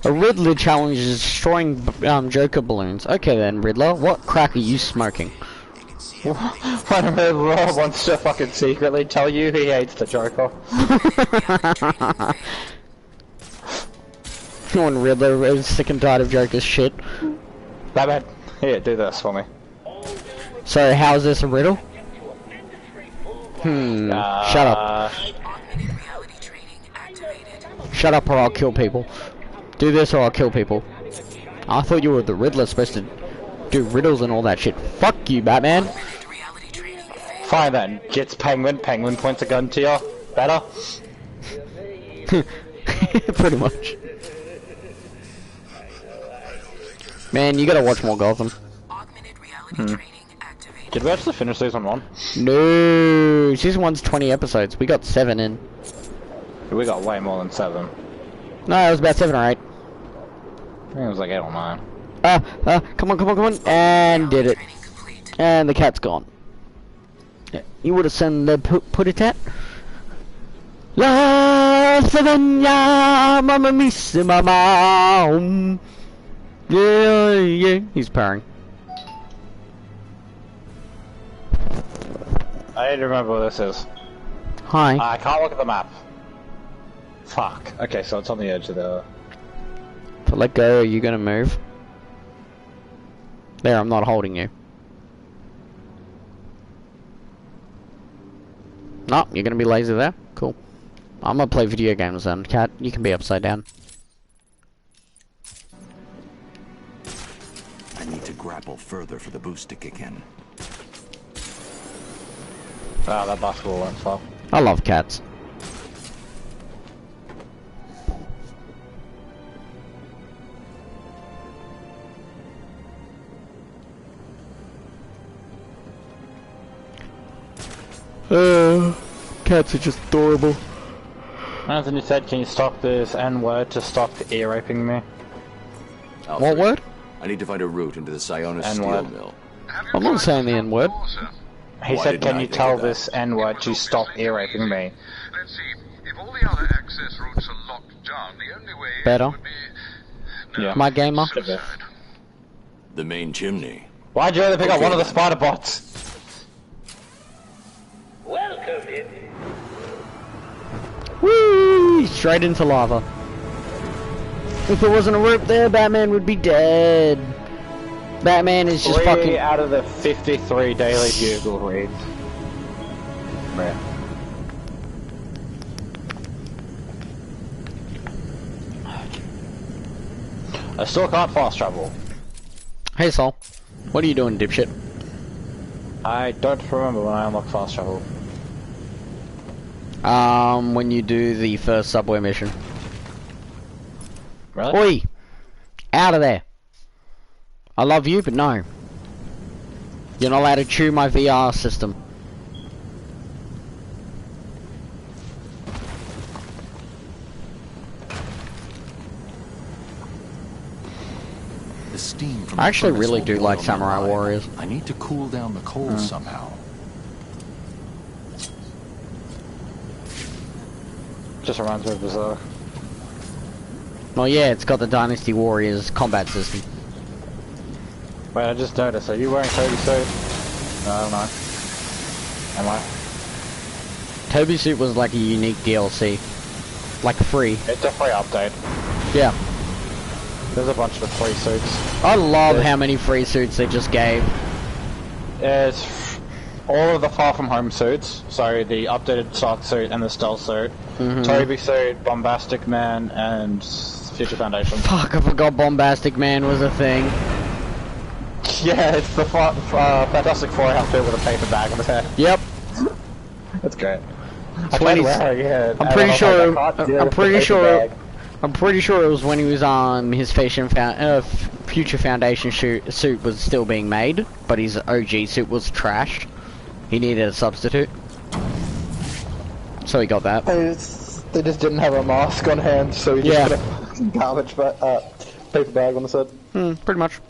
A Riddler challenge is destroying Joker balloons. Okay then, Riddler, what crack are you smoking?
When Riddler wants to fucking secretly tell you he hates the Joker.
When Riddler is sick and tired of Joker's shit.
Batman, here, do this for me.
So, how is this a riddle? Shut up. Shut up or I'll kill people. Do this or I'll kill people. I thought you were the Riddler supposed to do riddles and all that shit. Fuck you, Batman.
Fine then. Gets Penguin. Penguin points a gun to you. Better?
Pretty much. Man, you gotta watch more Gotham.
Did we actually finish season 1?
No, season 1's 20 episodes. We got 7 in.
We got way more than 7.
No, it was about 7 or 8.
I think it was like 8 or 9.
Come on. And did it. And the cat's gone. Yeah, you would have sent the put it at. La Savannah, Mamma Mia, Mama. Yeah, he's purring.
I need to remember what this is.
Hi.
I can't look at the map. Fuck. Okay, so it's on the edge of the...
If I let go, are you gonna move? There, I'm not holding you. No, you're gonna be lazy there? Cool. I'm gonna play video games then, Cat. You can be upside down.
I need to grapple further for the boost to kick in.
Ah, that basketball went far.
I love cats. Cats are just adorable.
Anthony said, can you stop this N-word to stop ear raping me?
What word?
I need to find a route into the Sionis steel mill.
I'm not saying the N-word.
He said, can you tell this N-word to stop ear raping me?
Let's see. If all the other access routes are locked down, the only way
Better.
would be...
Yeah.
My gamer.
The main chimney.
Why'd you only pick up one of the spider bots?
Welcome in.
Whee! Straight into lava. If there wasn't a rope there, Batman would be dead. Batman is just
3
fucking...
out of the 53 daily Google reads. Yeah. I still can't fast travel.
Hey Sol, what are you doing, dipshit?
I don't remember when I unlocked fast travel.
When you do the first subway mission.
Really?
Oi! Out of there! I love you, but no. You're not allowed to chew my VR system.
The steam from
I actually
the furnace
really
will
do
boil
like
my
Samurai
lime.
Warriors.
I need to cool down the coals somehow.
Just reminds me of Berserk.
Well, yeah, it's got the Dynasty Warriors combat system.
Wait, I just noticed. Are you wearing Toby suit? No, I don't know. Am I?
Toby suit was like a unique DLC, like free.
It's a free update.
Yeah.
There's a bunch of free suits.
I love how many free suits they just gave.
It's all of the Far From Home suits. So the updated Sark suit and the Stealth suit. Toby suit, Bombastic Man, and Future Foundation.
Fuck, I forgot Bombastic Man was a thing.
Yeah, it's the Fantastic Four outfit with a paper bag on his head.
Yep.
That's great.
I'm pretty sure. I'm pretty sure it was when he was on his Future Foundation suit was still being made, but his OG suit was trashed. He needed a substitute, so he got that.
They just didn't have a mask on hand, so he just put a fucking garbage paper bag on his head.
Pretty much.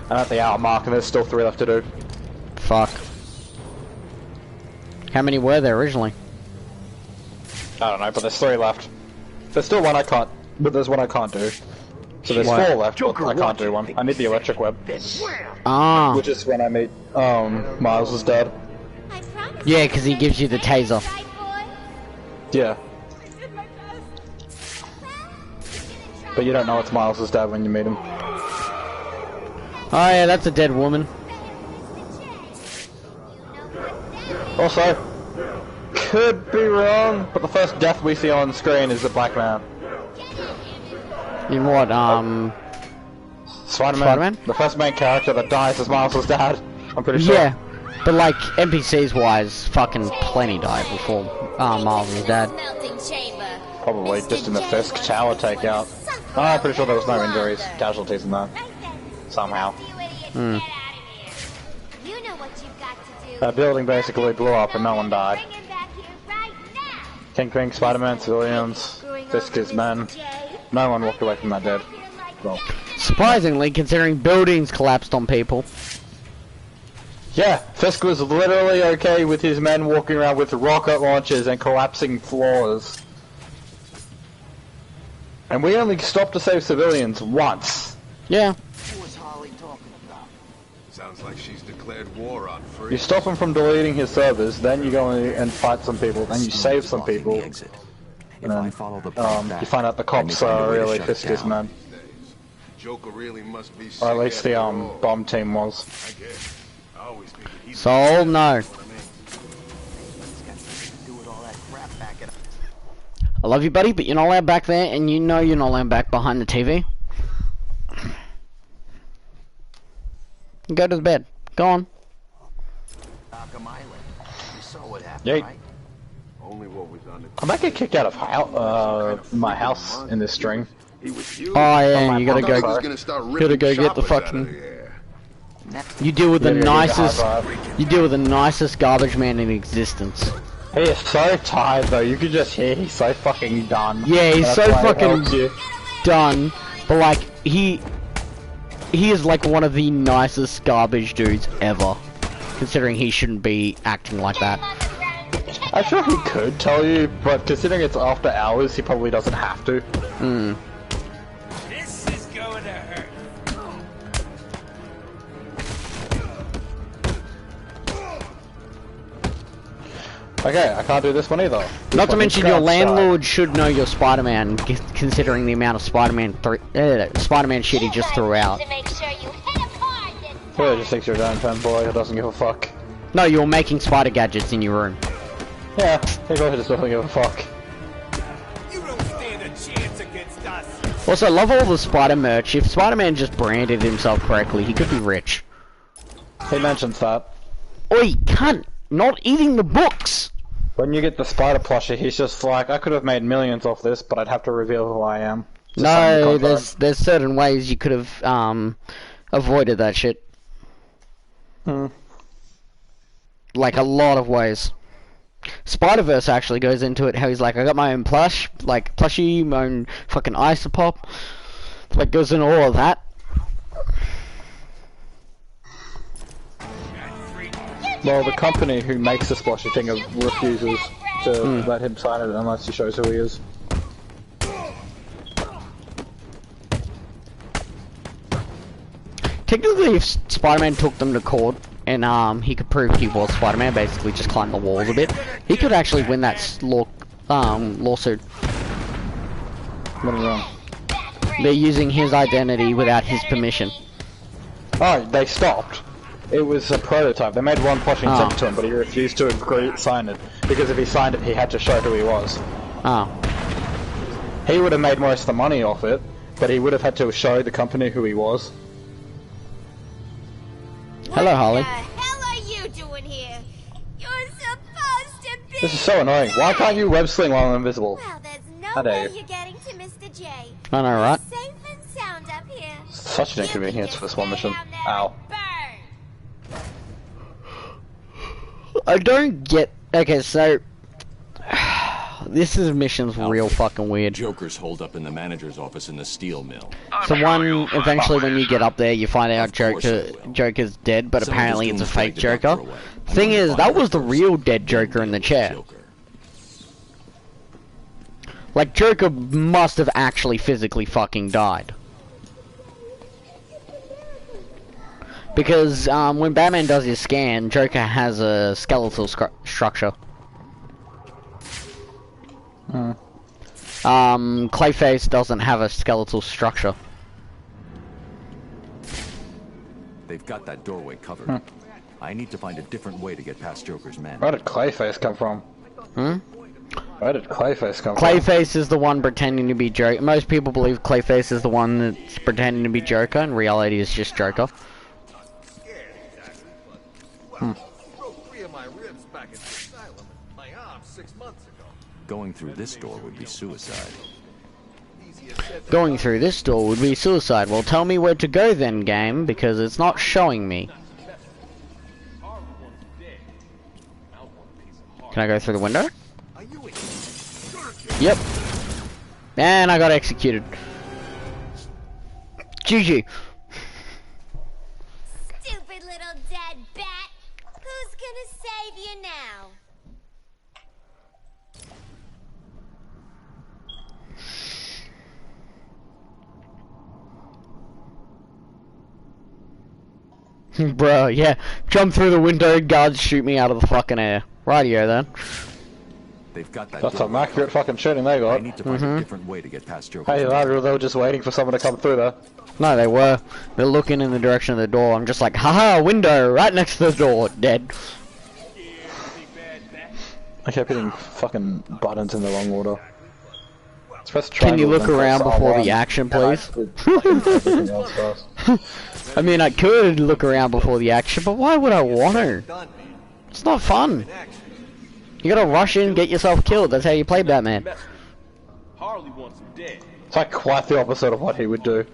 I'm at the hour mark and there's still 3 left to do.
Fuck. How many were there originally?
I don't know, but there's 3 left. There's still one I can't, but there's one I can't do. So there's 4 left, but I can't do one. I need the electric web.
Ah.
Which is when I meet, Miles' dad.
Yeah, because he gives you the taser.
Yeah. But you don't know it's Miles' dad when you meet him.
Oh yeah, that's a dead woman.
Also, could be wrong, but the first death we see on screen is a black man.
In what,
Spider-Man? The first main character that dies is Miles' dad, I'm pretty sure.
Yeah, but like, NPCs wise, fucking plenty died before Miles' dad.
Probably just in the first tower takeout. Oh, I'm pretty sure there was no injuries, casualties in that. Somehow. That building basically blew up and no one died. Kingpin, Spider-Man, civilians, Fisk's men. No one walked away from that dead. Well.
Surprisingly, considering buildings collapsed on people.
Yeah, Fisk was literally okay with his men walking around with rocket launchers and collapsing floors. And we only stopped to save civilians once.
Yeah.
Sounds like she's declared war on free.
You stop him from deleting his servers, then you go in and fight some people, then you save some people. And then, you find out the cops are really Fisk's men.
Joker really must be
or at least the bomb team was.
So no. I love you, buddy, but you're not allowed back there, and you know you're not allowed back behind the TV. Go to the bed. Go on.
Yeet. I might get kicked out of my house in this string.
Oh yeah, you gotta go get the fucking. You deal with the nicest. You deal with the nicest garbage man in existence.
He is so tired though. You could just hear he's so fucking done.
Yeah, he's so fucking done. But like he is like one of the nicest garbage dudes ever. Considering he shouldn't be acting like that.
I'm sure he could tell you, but considering it's after hours, he probably doesn't have to.
This is going to hurt.
Okay, I can't do this one either.
Not to mention your landlord should know you're Spider-Man, considering the amount of Spider-Man shit he just threw out.
Yeah, just thinks you're a damn fanboy who doesn't give a fuck.
No, you're making spider gadgets in your room.
Yeah, he probably just doesn't give a fuck.
You don't stand a chance against us.
Also, I love all the Spider merch. If Spider-Man just branded himself correctly, he could be rich.
He mentions that.
Oi, cunt! Not eating the books!
When you get the spider plushie, he's just like, I could have made millions off this, but I'd have to reveal who I am.
No, there's certain ways you could have avoided that shit. Like a lot of ways. Spider-Verse actually goes into it, how he's like, I got my own plushie, my own fucking isopop. Like, goes into all of that.
Well, the company who makes the splashy thing refuses to let him sign it unless he shows who he is.
Technically, if Spider-Man took them to court and he could prove he was Spider-Man, basically just climb the walls a bit, he could actually win that lawsuit.
What is wrong?
They're using his identity without his permission.
Oh, they stopped. It was a prototype. They made one plushie and sent it to him, but he refused to sign it because if he signed it, he had to show who he was.
Oh.
He would have made most of the money off it, but he would have had to show the company who he was.
Hello, Holly.
What the hell are you doing here? You're supposed to be.
This is so annoying. Why can't you web sling while I'm invisible?
Well, there's no way you're getting to Mr. J.
I know, right?
Safe and sound up here.
Such an inconvenience for this one mission. Ow.
I don't get. Okay, so this mission's real fucking weird.
Joker's holed up in the manager's office in the steel mill.
So eventually when you get up there, you find out Joker's dead, but apparently it's a fake Joker. Thing is, that was the real dead Joker in the chair. Like, Joker must have actually physically fucking died. Because when Batman does his scan, Joker has a skeletal structure. Clayface doesn't have a skeletal structure.
They've got that doorway covered. I need to find a different way to get past Joker's man.
Where did Clayface come from? Where did Clayface come from?
Clayface is the one pretending to be Joker. Most people believe Clayface is the one that's pretending to be Joker, and reality is just Joker.
Going through this door would be suicide.
Going through this door would be suicide. Well, tell me where to go then, game, because it's not showing me. Can I go through the window? Yep. And I got executed. GG.
Stupid little dead bat. Who's gonna save you now?
Bro, yeah. Jump through the window, guards shoot me out of the fucking air. Rightio then.
They've got that.
That's some accurate fucking shooting they got.
I need to find a different way to get past Joker's
Hey,
man.
they were just waiting for someone to come through there.
No, they were. They're looking in the direction of the door. I'm just like, haha, window, right next to the door, dead.
I kept hitting fucking buttons in the wrong order.
Can you look around before the action, please? I mean, I could look around before the action, but why would I want to? It's not fun. You gotta rush in, get yourself killed. That's how you play Batman.
Harley wants him dead.
It's like quite the opposite of what he would do.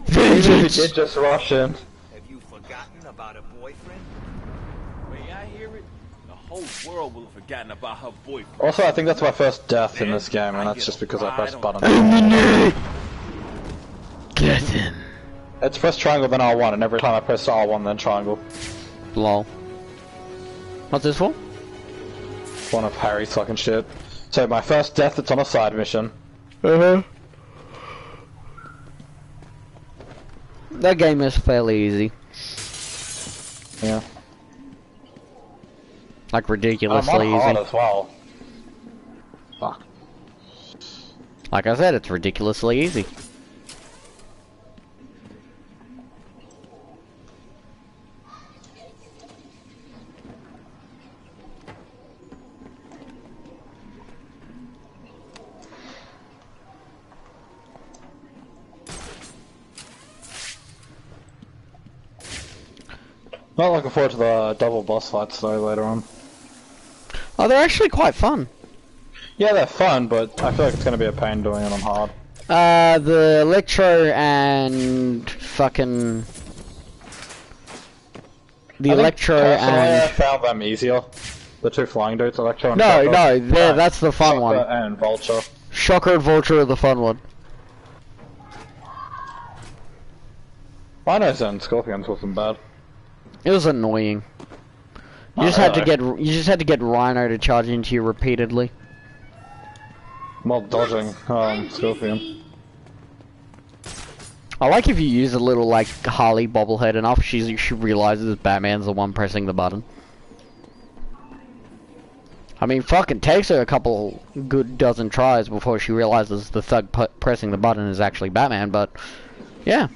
He did just rush in.
Have you forgotten about a boyfriend?
May I hear it? The whole world will have forgotten about her boyfriend.
Also, I think that's my first death in this game, and that's just because I pressed buttons.
Get him.
It's press triangle then R1, and every time I press R1 then triangle.
Lol. What's this for?
One of Harry's fucking shit. So my first death, it's on a side mission.
That game is fairly easy.
Yeah.
Like ridiculously
I'm on hard
easy.
as well. Fuck.
Like I said, it's ridiculously easy.
Not looking forward to the double boss fights though later on.
Oh, they're actually quite fun.
Yeah, they're fun, but I feel like it's gonna be a pain doing it on hard.
The Electro and fucking... The Electro
I
and...
found them easier. The two flying dudes, Electro and
No,
Shocker.
no, that's the fun
Shocker
one.
and Vulture.
Shocker and Vulture are the fun one.
Rhinos and Scorpions wasn't bad.
It was annoying. You just had to get Rhino to charge into you repeatedly.
While dodging Scorpion.
I like if you use a little like Harley bobblehead enough, she realizes Batman's the one pressing the button. I mean, fucking takes her a couple good dozen tries before she realizes the thug pressing the button is actually Batman, but yeah.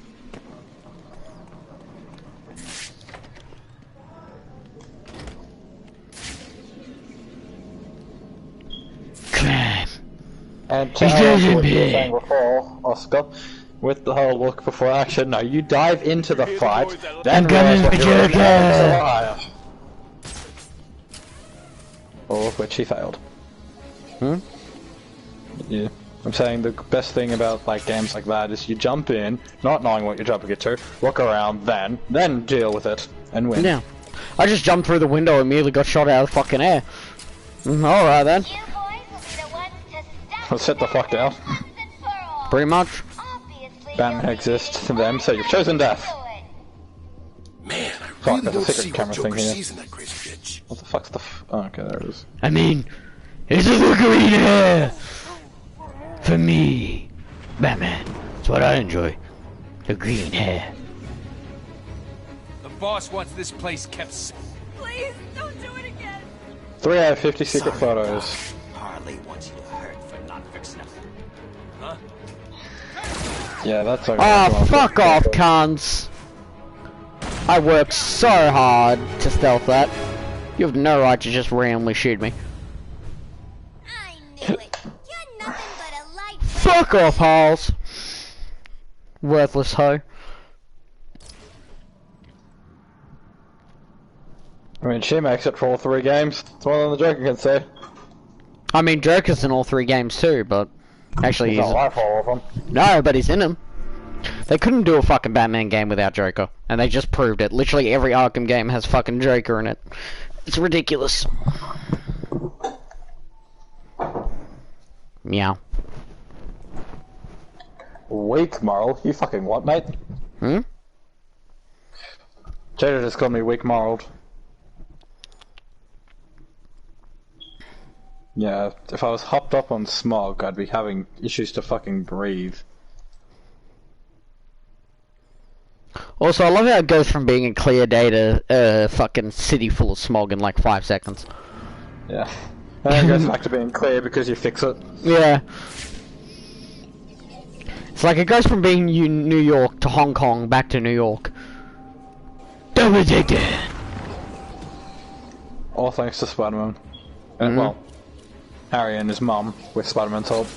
And to what you were saying before, Oscar, with the whole look before action, no, you dive into the fight, then realize what you're doing. Or which he failed.
Hmm?
Yeah. I'm saying the best thing about like games like that is you jump in, not knowing what you're jumping into, look around, then deal with it, and win.
Yeah. I just jumped through the window and immediately got shot out of the fucking air. Alright then.
Let's sit the fuck down.
Pretty much.
Batman exists to them, so you've chosen death.
Man, I
Fuck,
really
there's
don't
a
see
secret
what
camera
Joker
thing here.
sees in that crazy bitch.
What the fuck's the oh, okay, there it is.
I mean, it's the green hair! For me, Batman. That's what I enjoy. The green hair.
The boss wants this place kept.
Please, don't do it again.
3 out of 50 secret photos.
Harley wants you to hurt for not fixing it.
Huh?
Yeah, that's okay.
Oh, fuck off, cunts! I worked so hard to stealth that. You have no right to just randomly shoot me.
I knew it. You're nothing but a light.
Fuck off, Halls! Worthless hoe.
I mean, she makes it for all 3 games. It's more than the Joker can say.
I mean, Joker's in all 3 games too, but actually
He's
he's
not alive for all of them.
no, but he's in them. They couldn't do a fucking Batman game without Joker, and they just proved it. Literally every Arkham game has fucking Joker in it. It's ridiculous. Meow.
Weak moral? You fucking what, mate?
Hmm?
Jada just called me weak moraled. Yeah, if I was hopped up on smog, I'd be having issues to fucking breathe.
Also, I love how it goes from being a clear day to fucking city full of smog in like 5 seconds.
Yeah. And it goes back to being clear because you fix it.
Yeah. It's like it goes from being New York to Hong Kong back to New York. Double take that.
All thanks to Spider-Man. And well, Harry and his mum with Spider-Man's help.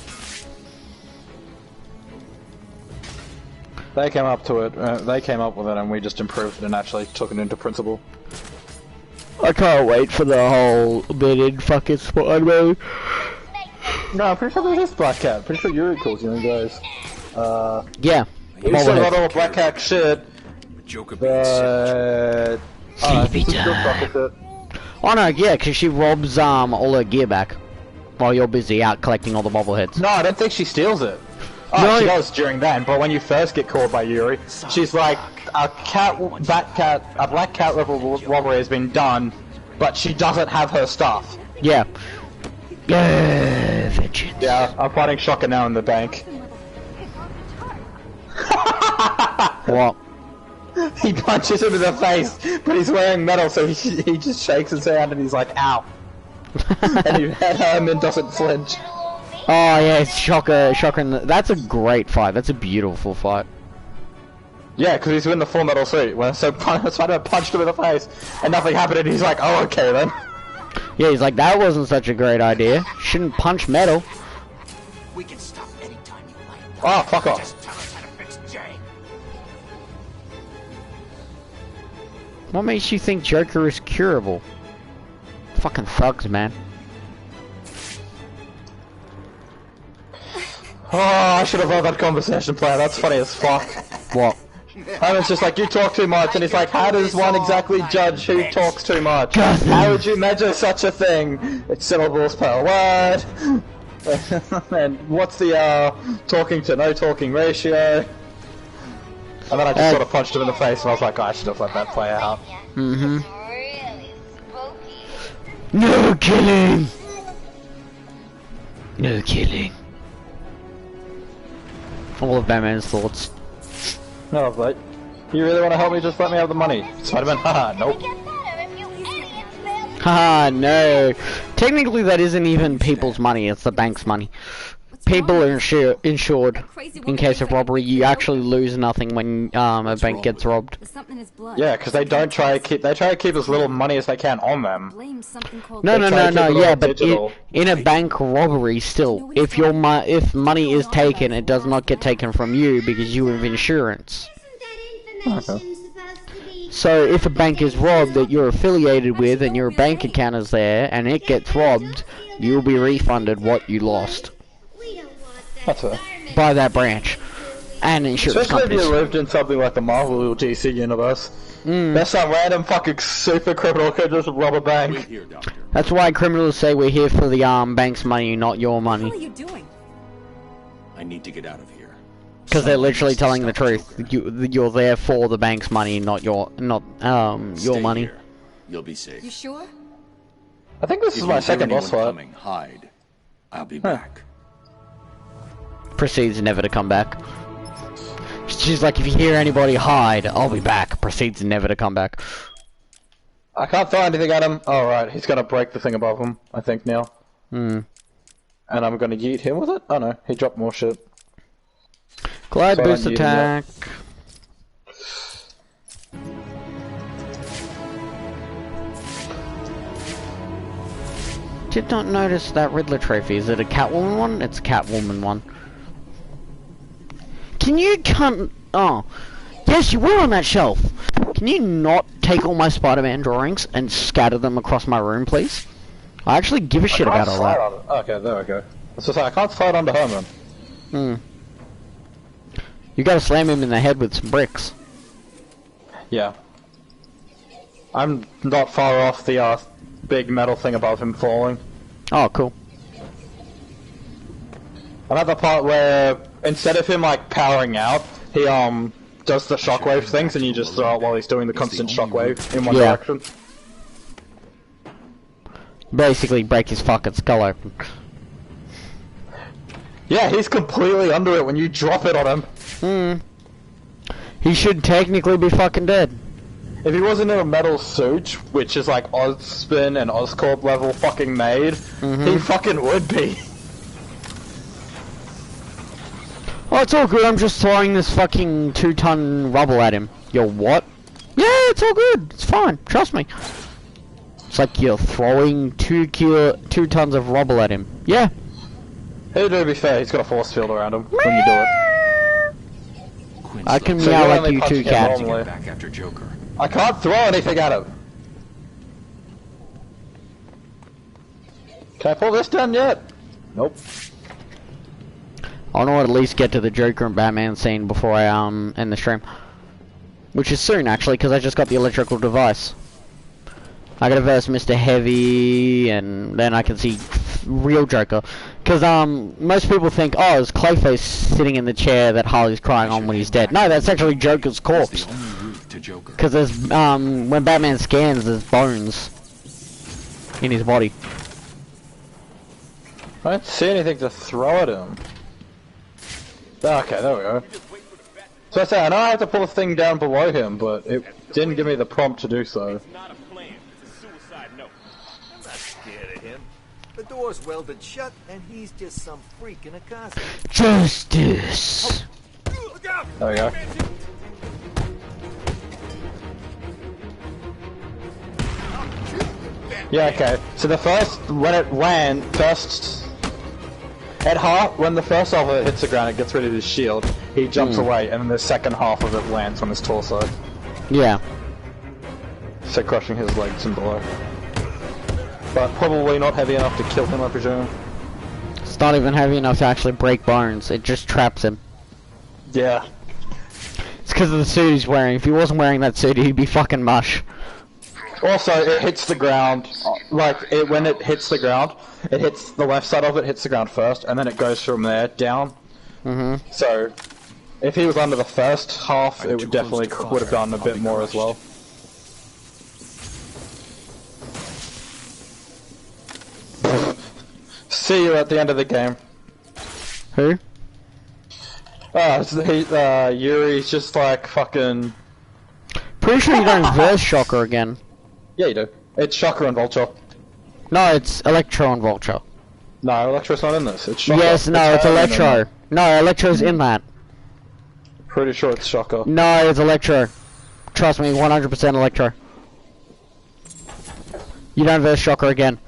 They came up to it, they came up with it and we just improved it and actually took it into principle.
I can't wait for the whole bit in fucking Spider-Man.
No, I'm pretty sure there's this Black Cat. Pretty sure Yuri calls you guys.
Yeah.
We still got all Black Cat shit.
Joker
But...
Oh no, yeah, because she robs all her gear back while you're busy out collecting all the bobbleheads.
No, I don't think she steals it. Oh,
No,
she does during then, but when you first get caught by Yuri, she's like, a black cat level robbery has been done, but she doesn't have her stuff.
Yeah. Vengeance.
Yeah, I'm fighting Shocker now in the bank.
What?
He punches him in the face, but he's wearing metal, so he just shakes his hand and he's like, ow. And he hit him and doesn't flinch.
Oh yeah, it's Shocker, that's a great fight, that's a beautiful fight.
Yeah, because he's in the full metal suit. When Spider-Man punched him in the face, and nothing happened, and he's like, oh, okay then.
Yeah, he's like, that wasn't such a great idea. Shouldn't punch metal.
We can stop anytime you like.
Oh, fuck off.
Just tell us how to fix Jay.
What makes you think Joker is curable? Fucking thugs, man.
Oh, I should have had that conversation plan. That's funny as fuck.
What?
Herman's just like, you talk too much, and he's like, how does one exactly judge who talks too much? How would you measure such a thing? It's syllables per word. And what's the talking to no talking ratio? And then I just sort of punched him in the face, and I was like, oh, I should have let that play out.
Really spooky.
No killing! No killing. All of Batman's thoughts.
No, but you really want to help me? Just let me have the money. Spider-Man, haha, nope.
Haha, no. Technically that isn't even people's money, it's the bank's money. People are insured in case of robbery. You actually lose nothing when a bank gets robbed.
Yeah, because they don't try to keep as little money as they can on them.
No, yeah, but in a bank robbery still, if money is taken, it does not get taken from you because you have insurance.
Okay.
So if a bank is robbed that you're affiliated with and your bank account is there and it gets robbed, you'll be refunded what you lost.
That's fair.
By that branch. And insurance
Especially
companies.
if you lived in something like the Marvel or DC universe. There's some random fucking super criminal could just rob a bank.
That's why criminals say we're here for the bank's money, not your money.
What are you doing?
I need to get out of here.
Because they're literally telling the truth. You're there for the bank's money, not your money.
Here. You'll be safe.
You sure?
I think this is my second boss fight.
Hide. I'll be back.
Proceeds never to come back. She's like, if you hear anybody hide, I'll be back. Proceeds never to come back.
I can't throw anything at him. Oh, right, he's gonna break the thing above him, I think, now. And I'm gonna yeet him with it? Oh no, he dropped more shit.
Glide boost attack. Did not notice that Riddler trophy. Is it a Catwoman one? It's a Catwoman one. Can you come... Oh. Yes, you were on that shelf. Can you not take all my Spider-Man drawings and scatter them across my room, please? I actually give a shit about all that.
Okay, there we go. I can't slide onto Herman.
You gotta slam him in the head with some bricks.
Yeah. I'm not far off the big metal thing above him falling.
Oh, cool.
I'm at the part where instead of him like powering out, he does the shockwave things, and you just throw it while he's doing the constant shockwave in one direction.
Basically, break his fucking skull open.
Yeah, he's completely under it when you drop it on him.
He should technically be fucking dead.
If he wasn't in a metal suit, which is like Ozspin and Oscorp level fucking made, he fucking would be.
Oh, it's all good, I'm just throwing this fucking 2-ton rubble at him. Yo, what? Yeah, it's all good, it's fine, trust me. It's like you're throwing 2 tons of rubble at him. Yeah.
Hey, to be fair, he's got a force field around him when you do it.
I can meow like you two, cat.
Back after Joker.
I can't throw anything at him. Can I pull this done yet? Nope.
I want to at least get to the Joker and Batman scene before I end the stream, which is soon actually, because I just got the electrical device. I gotta verse Mr. Heavy, and then I can see real Joker. Because most people think, oh, it's Clayface sitting in the chair that Harley's crying on when he's dead. No, that's actually Joker's corpse. Because there's when Batman scans, there's bones in his body.
I don't see anything to throw at him. Okay, there we go. So I say, I know I have to pull a thing down below him, but it didn't give me the prompt to do so.
The door's welded shut, and he's just some freak in a costume.
Justice!
Oh, look out!
There we go. Yeah, okay. So the first, when it land, at half, when the first half of it hits the ground, it gets rid of his shield, he jumps away, and then the second half of it lands on his torso.
Yeah.
So crushing his legs and below. But probably not heavy enough to kill him, I presume.
It's not even heavy enough to actually break bones, it just traps him.
Yeah.
It's because of the suit he's wearing. If he wasn't wearing that suit, he'd be fucking mush.
Also, it hits the ground, when it hits the ground, it hits the left side of it, hits the ground first, and then it goes from there down. So, if he was under the first half, it would definitely would have done a bit more as well. See you at the end of the game.
Who?
Yuri's just like fucking...
Pretty sure you don't verse Shocker again.
Yeah, you do. It's Shocker and Vulture.
No, it's Electro and Vulture.
No, Electro's not in this. It's Shocker.
Yes, no, it's Electro. No, Electro's in that.
Pretty sure it's Shocker.
No, it's Electro. Trust me, 100% Electro. You don't verse Shocker again.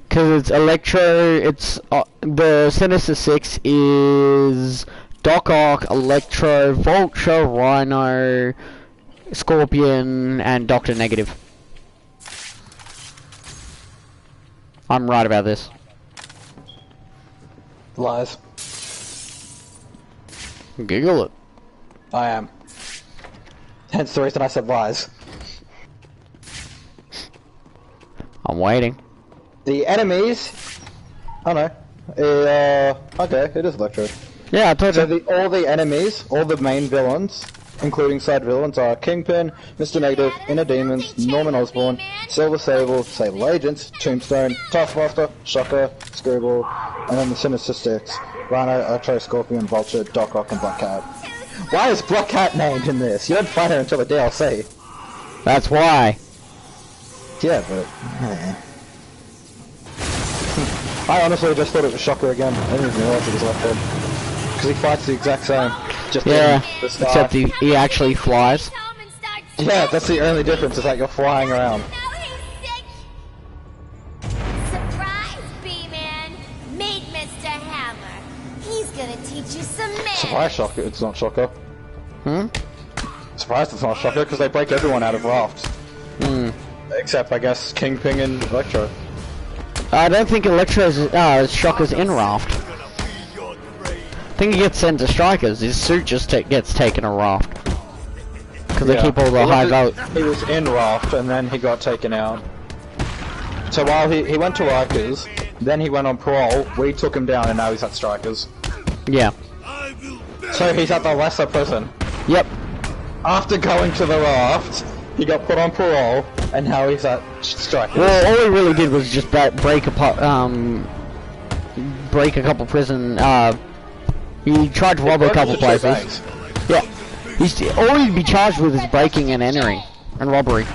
Because it's Electro, it's, the Sinister Six is Doc Ock, Electro, Vulture, Rhino, Scorpion, and Dr. Negative. I'm right about this.
Lies.
Giggle it.
I am. Hence the reason I said lies.
I'm waiting.
The enemies... Oh no. Okay, it is Electro.
Yeah, I told you.
So all the enemies, all the main villains, including side villains, are Kingpin, Mr. Negative, Inner Demons, Norman Osborn, Silver Sable Agents, Tombstone, Taskmaster, Shocker, Screwball, and then the Sinister Six, Rhino, Electro, Scorpion, Vulture, Doc Ock, and Black Cat. Why is Black Cat named in this? You don't find her until the DLC.
That's why.
Yeah, but... I honestly just thought it was Shocker again. I didn't even realize it was Left Head. Because he fights the exact same. Just
except he actually flies.
Yeah, that's the only difference, is that you're flying around.
Surprise, B-Man! Meet Mr. Hammer. He's gonna teach you some manners.
Surprise Shocker, it's not Shocker. Surprised it's not Shocker, because they break everyone out of rafts. Except, I guess, Kingpin and Electro.
I don't think Electro's Shocker's in Raft. I think he gets sent to Strikers. His suit just gets taken a Raft. Because they keep all the high vote.
He was in Raft and then he got taken out. So while he went to Rikers, then he went on parole, we took him down and now he's at Strikers.
Yeah.
So he's at the lesser prison.
Yep.
After going to the Raft, he got put on parole, and now he's at Strikers.
Well, all he really did was just break a couple prison. He tried to rob a couple places. Yeah. All he'd be charged with is breaking and entering, and robbery,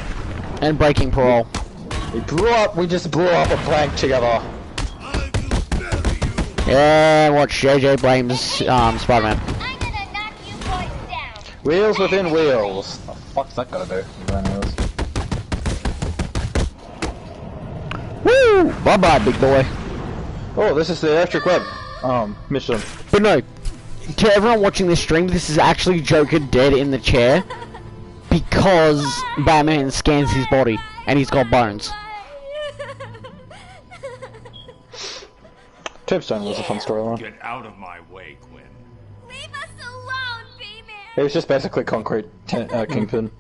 and breaking parole.
We just blew up a plank together.
Yeah, watch JJ blames Spider-Man.
Wheels within wheels. What the fuck's that gotta do?
Woo! Bye bye, big boy.
Oh, this is the electric web mission.
But no, to everyone watching this stream, this is actually Joker dead in the chair because Batman scans his body and he's got bones.
Tombstone was a fun storyline.
Get out of my way, Quinn.
Leave us alone, B-Man.
It was just basically concrete Kingpin.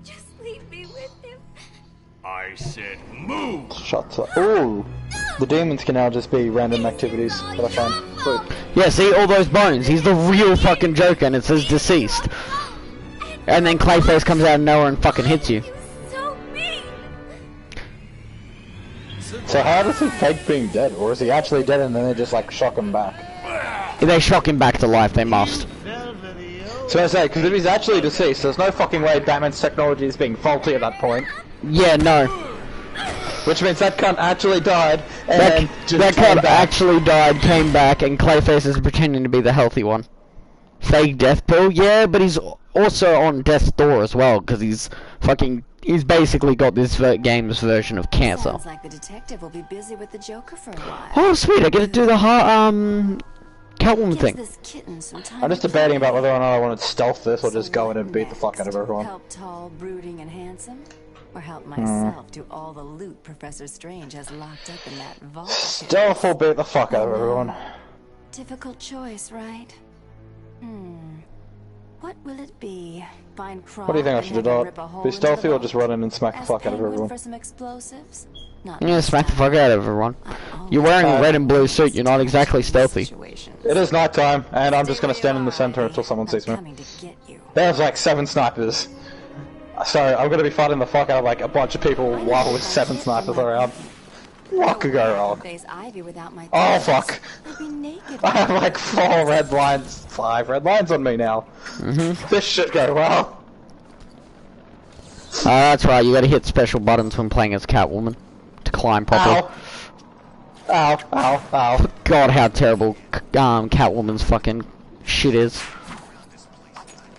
Just leave me with him.
I said move!
Shut up. Ooh! The demons can now just be random activities that I find. Sweet.
Yeah, see all those bones? He's the real fucking Joker and it says deceased. And then Clayface comes out of nowhere and fucking hits you.
So how does he fake being dead? Or is he actually dead and then they just like shock him back?
They shock him back to life, they must.
So I say, because if he's actually deceased, there's no fucking way Batman's technology is being faulty at that point.
Yeah, no.
Which means that cunt actually died, and
that cunt actually died, came back, and Clayface is pretending to be the healthy one. Fake death pill, yeah, but he's also on death's door as well, because he's basically got this game's version of cancer.
Sounds like the detective will be busy with the Joker for a while.
Oh, sweet! I get to do the Catwoman thing.
I'm just debating about whether or not I want to stealth this or just go in and beat the fuck out of everyone.
Help tall, brooding, and handsome. Or help myself do all the loot Professor Strange has locked up in that vault.
Stealth will beat the fuck out of everyone.
Difficult choice, right? What will it be? Find Croc.
What do you think I should do, Dot? Be stealthy or just run in and smack the fuck out of everyone?
For some explosives?
Yeah, smack the fuck out of everyone. You're wearing a red and blue suit, you're not exactly stealthy.
It is night time, and I'm just gonna stand in the center until someone sees me. There's like 7 snipers. So, I'm gonna be fighting the fuck out of like a bunch of people while with 7 snipers around. What could go wrong? Oh fuck! I have like 4 red lines, 5 red lines on me now. This should go well.
That's right, you gotta hit special buttons when playing as Catwoman to climb properly.
Ow, ow, ow.
God, how terrible Catwoman's fucking shit is.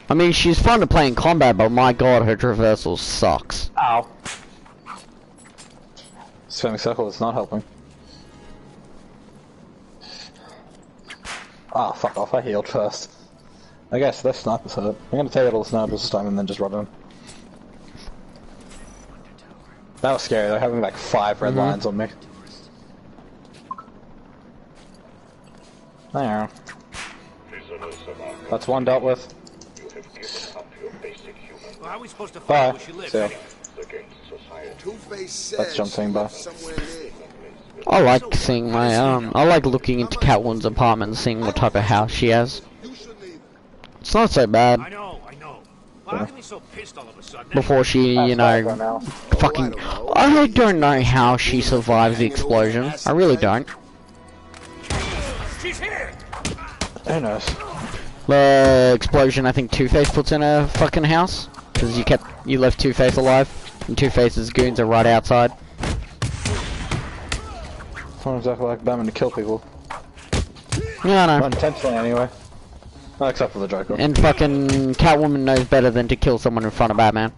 I mean, she's fun to play in combat, but my god, her traversal sucks.
Ow. Swimming circle is not helping. Ah, fuck off, I healed first. I guess this sniper's hurt. I'm gonna take out all the snipers this time and then just run in. That was scary, they're having like 5 red lines on me. There. That's one dealt with.
Well, how are we supposed to
Bye.
find where she lives?
See ya. Let's jump saying bye.
I like seeing my, I like looking into Catwoman's apartment and seeing what type of house she has. It's not so bad.
I know. Well, how can you so pissed all of a sudden?
Before she, you know, fucking... I don't know how she survives the explosion. I really don't.
She's here.
Who knows?
The explosion I think Two-Face puts in her fucking house. Because you left Two-Face alive. And Two-Face's goons are right outside.
It's not exactly like Batman to kill people.
Yeah, I know.
Not intentionally anyway. Well, except for the Joker.
And fucking Catwoman knows better than to kill someone in front of Batman.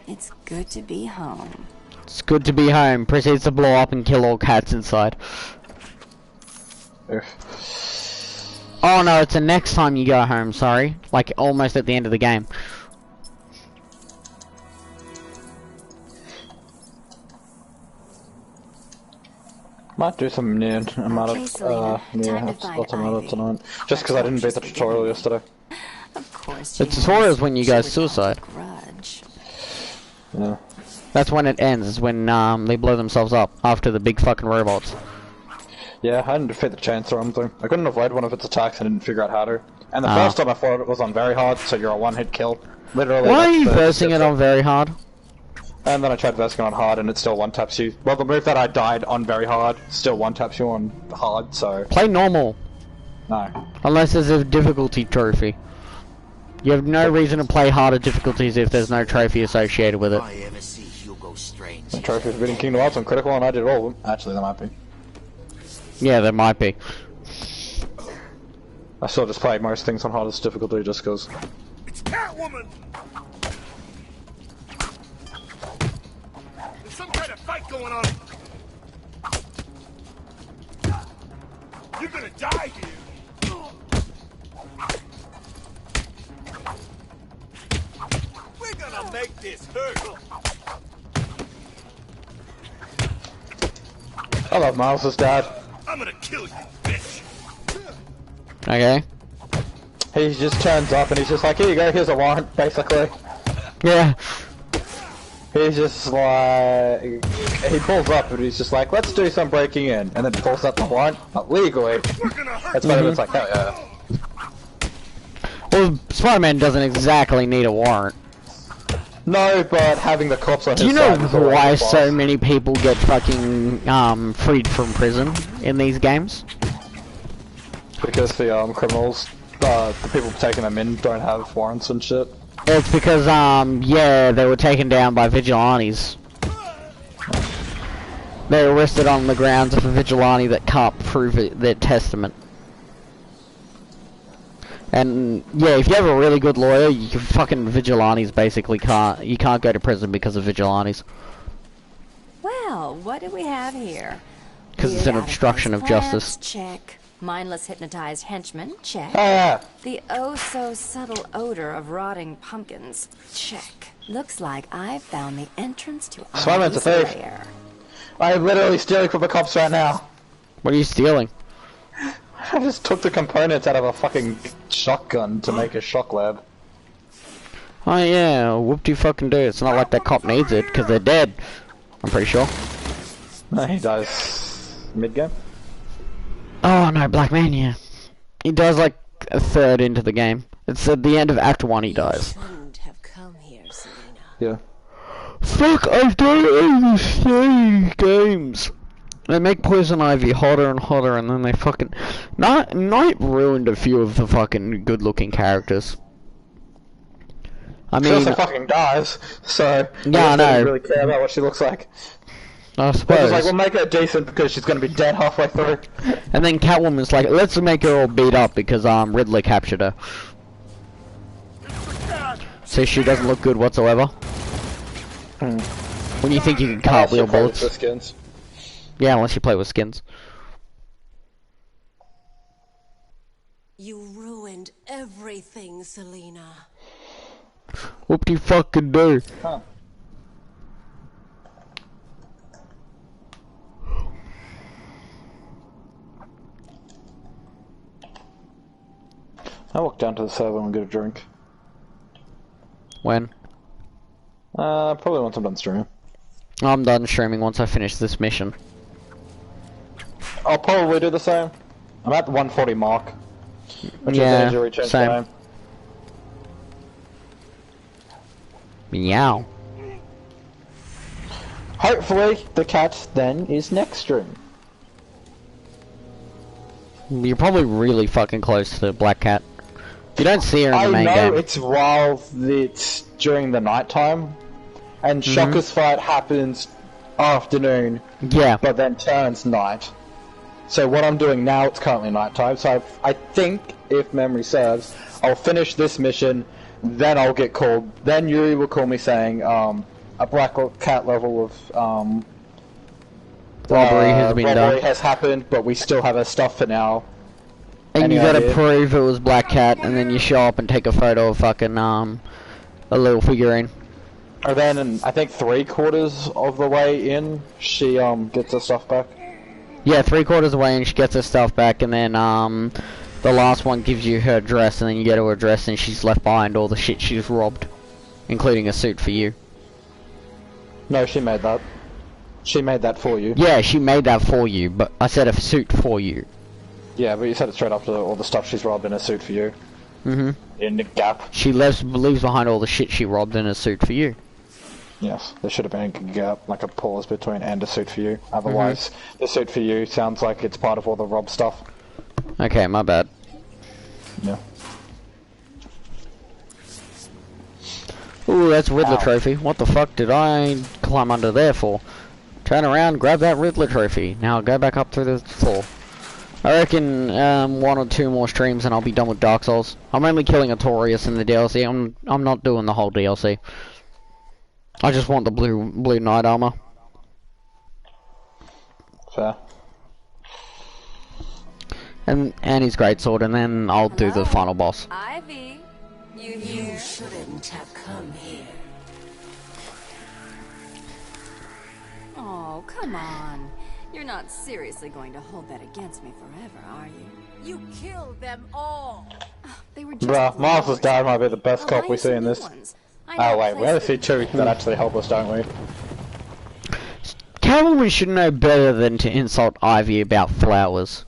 It's good to be home.
It's good to be home. Proceeds to blow up and kill all cats inside. Oh no, it's the next time you go home, sorry. Like, almost at the end of the game.
Might do some near amount of automata tonight. Just because I didn't beat the tutorial yesterday.
Of course.
The tutorial is when you go suicide.
Yeah.
That's when it ends, is when they blow themselves up after the big fucking robots.
Yeah, I didn't defeat the Chainstorm thing. I couldn't avoid one of its attacks and didn't figure out how to. And the first time I fought it was on very hard, so you're a one-hit kill. Literally.
Why are you versing it on very hard?
And then I tried versing on hard and it still one-taps you. Well, the move that I died on very hard still one-taps you on hard, so...
Play normal.
No.
Unless there's a difficulty trophy. You have no reason to play harder difficulties if there's no trophy associated with it.
The trophy for beating Kingdom Hearts on critical and I did all of them. Actually, there might be.
Yeah, there might be.
I still just play most things on hardest difficulty just because.
It's Catwoman! There's some kind of fight going on. You're gonna die here. We're gonna make this hurt.
I love Miles' dad.
I'm gonna kill you, bitch.
Okay.
He just turns up and he's just like, here you go, here's a warrant, basically.
Yeah.
He's just like, he pulls up and he's just like, let's do some breaking in, and then pulls out the warrant, not legally. That's why it's like, hell yeah.
Well, Spider-Man doesn't exactly need a warrant.
No, but having the cops on his
side. Do you know
side
why so many people get fucking freed from prison in these games?
Because the criminals, the people taking them in don't have warrants and shit.
It's because yeah, they were taken down by vigilantes. They were arrested on the grounds of a vigilante that can't prove their testament. And yeah, if you have a really good lawyer, you can fucking vigilantes basically can't go to prison because of vigilantes.
Well, what do we have here?
Because it's an obstruction of justice.
Check. Mindless hypnotized henchman? Check.
Ah.
The oh-so-subtle odor of rotting pumpkins? Check. Looks like I've found the entrance to
Swimon's a thief.
lair.
I'm literally stealing from the cops right now.
What are you stealing?
I just took the components out of a fucking shotgun to make a shock lab.
Oh yeah, whoop-de-fucking-do. It's not like that cop needs it, because they're dead. I'm pretty sure.
No, he dies mid-game.
Oh no, Black Mania. He dies like a third into the game. It's at the end of Act 1 he dies.
Shouldn't have come here, Selena.
Yeah.
Fuck, I don't understand games. They make Poison Ivy hotter and hotter, and then they fucking... Night ruined a few of the fucking good-looking characters. I mean...
She also fucking dies, so...
Yeah, I know.
Don't really care about what she looks like.
I suppose.
It's like, we'll make her decent because she's gonna be dead halfway through.
And then Catwoman's like, let's make her all beat up because Riddler captured her. So she doesn't look good whatsoever. When you think you can cartwheel bullets.
With skins.
Yeah, unless you play with skins.
You ruined everything, Selena.
Whoop-de-fucking-do.
Huh. I'll walk down to the server and get a drink.
When?
Probably once I'm done streaming.
I'm done streaming once I finish this mission.
I'll probably do the same. I'm at the 140 mark. Which
Yeah,
is the injury
same.
time.
Meow.
Hopefully, the cat then is next stream.
You're probably really fucking close to the Black Cat. You don't see her in the main game.
I know it's while it's during the night time, and Shocker's fight happens afternoon.
Yeah.
But then turns night. So what I'm doing now, it's currently night time. So I think, if memory serves, I'll finish this mission, then I'll get called. Then Yuri will call me saying, a Black Cat level of
robbery has been done.
Robbery has happened, but we still have our stuff for now.
And you gotta prove it was Black Cat, and then you show up and take a photo of fucking, a little figurine.
And then, I think 3/4 of the way in, she, gets her stuff back.
Yeah, 3/4 away and she gets her stuff back, and then, the last one gives you her dress, and then you get her dress, and she's left behind all the shit she's robbed. Including a suit for you.
No, she made that. She made that for you.
Yeah, she made that for you, but I said a suit for you.
Yeah, but you said it straight after all the stuff she's robbed in a suit for you. In the Gap.
She leaves behind all the shit she robbed in a suit for you.
Yes, there should have been a gap, like a pause between and a suit for you. Otherwise, the suit for you sounds like it's part of all the rob stuff.
Okay, my bad.
Yeah.
Ooh, that's Riddler trophy. What the fuck did I climb under there for? Turn around, grab that Riddler trophy. Now go back up through the floor. I reckon 1 or 2 more streams and I'll be done with Dark Souls. I'm only killing Artorias in the DLC. I'm not doing the whole DLC. I just want the blue knight armor.
Fair.
And his greatsword, and then I'll do the final boss.
Ivy, you
shouldn't have come here.
Oh, come on. You're not seriously going to hold that against me forever, are you?
You killed them all.
They were just
Bruh, Martha's dad might be the best cop we see in this. Oh wait, we only see 2 that actually help us, don't we?
Catwoman should know better than to insult Ivy about flowers.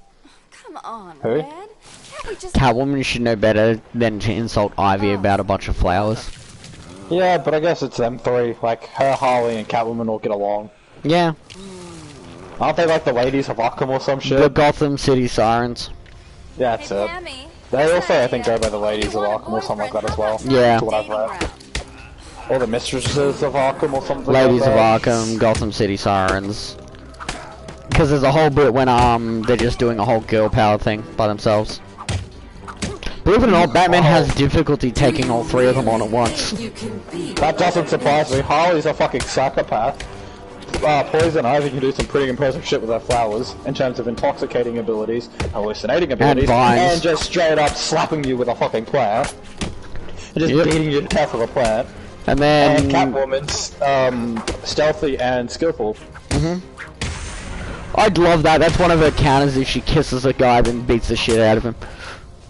Come on,
Who?
Red. Can't we just...
Catwoman should know better than to insult Ivy about a bunch of flowers.
Yeah, but I guess it's them 3. Like, her, Harley, and Catwoman all get along.
Yeah.
Aren't they like the ladies of Arkham or some shit?
The Gotham City Sirens.
Yeah, that's it. They also, I think, go by the ladies of Arkham or something like that as well.
Yeah.
That's what I've read. Or the mistresses of Arkham or something
Ladies
like
of
that.
Arkham, Gotham City Sirens. Because there's a whole bit when they're just doing a whole girl power thing by themselves. Believe it or not, Batman has difficulty taking all 3 of them on at once.
That doesn't surprise me. Harley's a fucking psychopath. Poison Ivy can do some pretty impressive shit with her flowers in terms of intoxicating abilities, hallucinating abilities, and just straight up slapping you with a fucking plant. And just beating you to death with a plant.
And then...
And Catwoman's stealthy and skillful.
I'd love that. That's one of her counters if she kisses a guy and beats the shit out of him.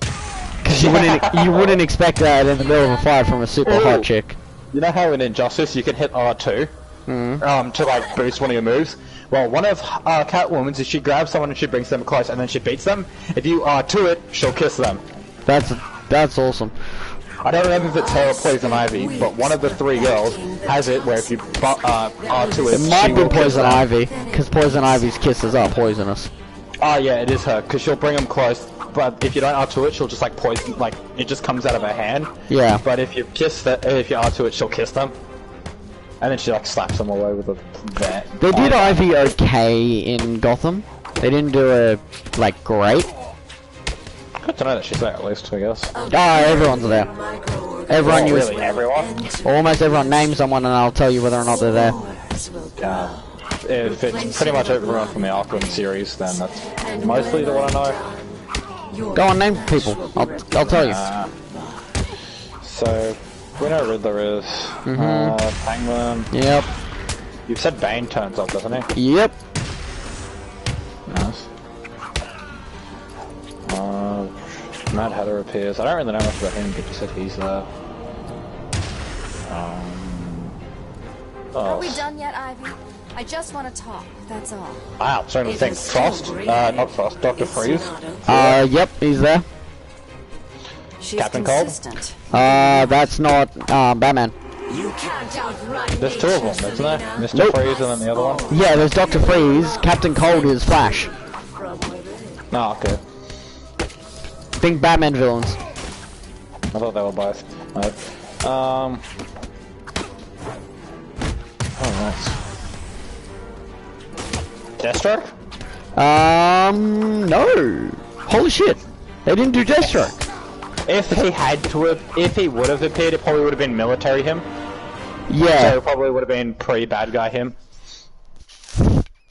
Because you wouldn't expect that in the middle of a fight from a super hot chick.
You know how in Injustice you can hit R2 to like boost one of your moves? Well, one of Catwoman's is she grabs someone and she brings them close and then she beats them. If you R2 it, she'll kiss them.
That's awesome.
I don't remember if it's her or Poison Ivy, but one of the three girls has it where if you R2 it,
it might be Poison Ivy, because Poison Ivy's kisses are poisonous.
Oh yeah, it is her, because she'll bring them close, but if you don't R2 it, she'll just like poison, like, it just comes out of her hand.
Yeah.
But if you if you R2 it, she'll kiss them. And then she like slaps them all over the
They did Ivy okay in Gotham. They didn't do her, like, great.
Good to know that she's there at least, I guess.
Oh, everyone's there. Everyone
really, everyone?
Almost everyone. Name someone and I'll tell you whether or not they're there.
If it's pretty much everyone from the Arkham series, then that's mostly the one I know.
Go on, name people. I'll tell you.
So, we know Riddler is. Penguin.
Yep.
You've said Bane turns up, doesn't he?
Yep.
Nice. Mad Hatter appears. I don't really know much about him, but you said he's there.
Are we done yet, Ivy? I just want to talk, that's all.
Wow, starting to think. Frost? Not Frost, Dr. Freeze?
Yep, he's there.
Captain Cold?
That's not, Batman.
There's two of them, isn't there? Mr. Freeze and then the other one?
Yeah, there's Dr. Freeze. Captain Cold is Flash.
Oh, okay.
Think Batman villains.
I thought they were both. Right. Oh, nice. Deathstroke?
No. Holy shit. They didn't do Deathstroke.
If he had to have, if he would have appeared, it probably would have been military him.
Yeah.
So it probably would have been pre-bad guy him.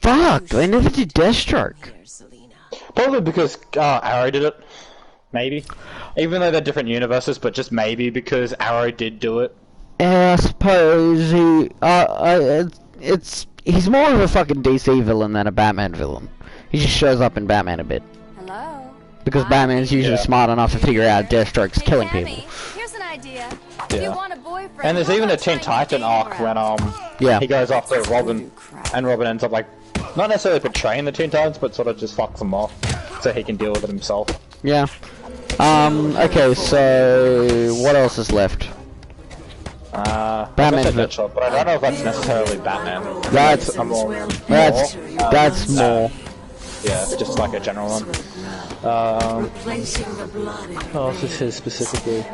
Fuck, they never did Deathstroke.
Probably because Arrow did it. Maybe. Even though they're different universes, but just maybe because Arrow did do it.
I suppose he's more of a fucking DC villain than a Batman villain. He just shows up in Batman a bit.
Hello?
Because Batman's usually smart enough to figure out Deathstroke's killing people.
Here's an idea.
Yeah.
You want a boyfriend,
and there's even a Teen Titan arc when he goes after Robin, and Robin ends up like not necessarily betraying the Teen Titans, but sort of just fucks them off so he can deal with it himself.
Yeah. Okay, so what else is left?
Batman Deadshot, but I don't know if that's necessarily Batman.
That's more.
Yeah, just like a general one. Oh, this is specifically.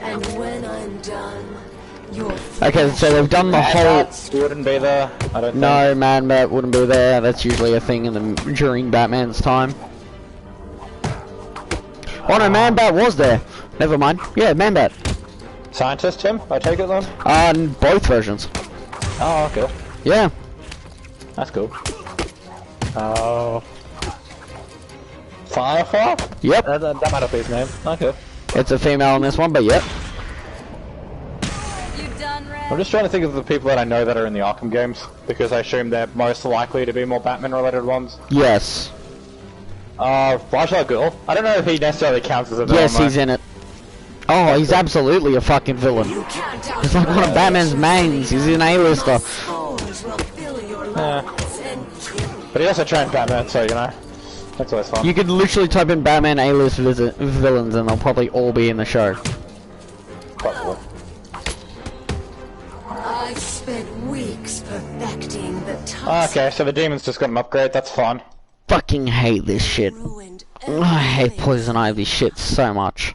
Okay, so they've done the whole.
Wouldn't be there. I don't.
No, Man-Bat wouldn't be there. That's usually a thing during Batman's time. Oh no, Man-Bat was there. Never mind. Yeah, Man-Bat.
Scientist him? I take it then?
Both versions.
Oh, okay.
Yeah.
That's cool. Oh. Firefly?
Yep.
That might have been his name. Okay.
It's a female in this one, but yep.
I'm just trying to think of the people that I know that are in the Arkham games, because I assume they're most likely to be more Batman-related ones.
Yes.
Ra's al Ghul? I don't know if he necessarily counts as a villain.
Yes, he's in it. Oh, he's absolutely a fucking villain. He's like one of Batman's mains. He's an A-lister.
Yeah. But he also trains Batman, so, you know, that's always fun.
You could literally type in Batman A-list villains and they'll probably all be in the show.
Probably.
I spent weeks perfecting the touch.
Okay, so the demon's just got an upgrade, that's fun.
Fucking hate this shit. I hate Poison Ivy shit so much.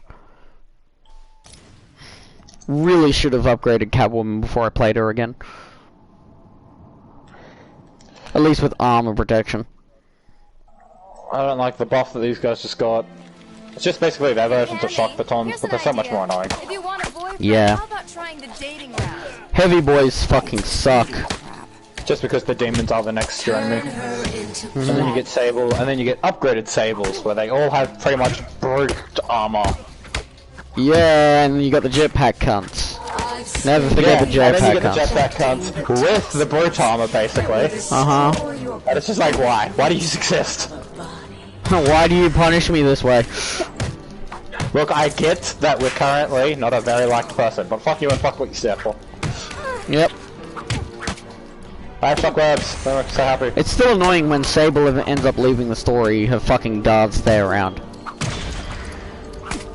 Really should have upgraded Catwoman before I played her again. At least with armor protection.
I don't like the buff that these guys just got. It's just basically their versions of shock batons, but they're so much more annoying.
If you want a boyfriend,
Yeah.
how about trying the dating route?
Heavy boys fucking suck.
just because the demons are the next enemy. And then you get Sable, and then you get upgraded Sables, where they all have pretty much brute armor.
Yeah, and you got the jetpack cunts. Never forget the jetpack cunts.
And then you get the jetpack cunts with the brute armor, basically. And it's just like, why? Why do you exist?
Why do you punish me this way?
Look, I get that we're currently not a very liked person, but fuck you and fuck what you stand for.
Yep.
I have shockwebs. I'm so happy.
It's still annoying when Sable ends up leaving the story, her fucking guards stay around.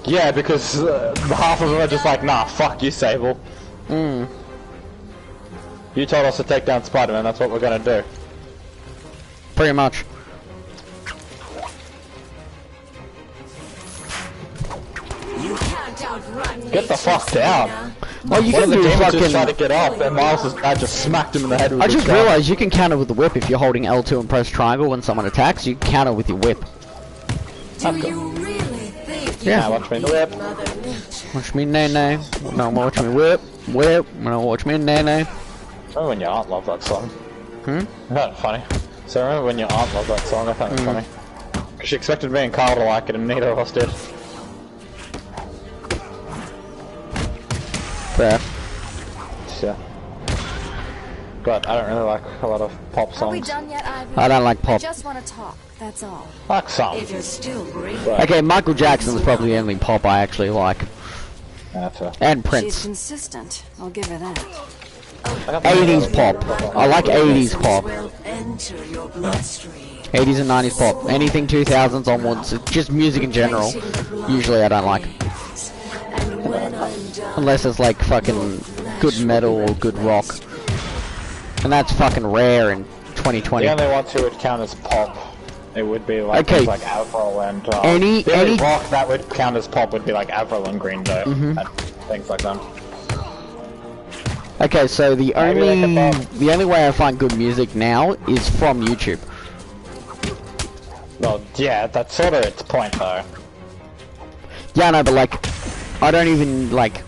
Yeah, because half of them are just like, nah, fuck you, Sable. You told us to take down Spider-Man, that's what we're gonna do.
Pretty much.
Get the fuck down.
Well, you
One
can
of the
do
demons
fucking...
just tried to get up, and Miles' dad just smacked him in the head with
I
his
just
gun.
realized you can counter with the whip if you're holding L2 and press triangle when someone attacks. You can counter with your whip.
Yeah, watch me whip.
Watch me nay-nay. No, watch me whip. Whip. No, watch me nay-nay.
Remember when your aunt loved that song?
Hmm?
I found it funny. So I remember when your aunt loved that song, I found it funny. Because she expected me and Carl to like it, and neither of us did.
Fair.
Yeah. But I don't really like a lot of pop songs.
Are we done yet, Ivy?
I don't like pop.
I just want to talk, that's all.
Like some.
If you're still breathing.
Okay, Michael Jackson's probably the only pop I actually like. And Prince.
She's consistent, I'll give her that.
80s pop. I like 80s pop. 80s and 90s pop. Anything 2000s onwards, just music in general. Usually I don't like. Unless it's like fucking good metal or good rock. And that's fucking rare in 2020.
The only ones who would count as pop, it would be like things like Avril and the only rock that would count as pop would be like Avril and Green Day and things like that.
Okay, so the only way I find good music now is from YouTube.
Well, yeah, that's sort of its point though.
Yeah, no, but like, I don't even like.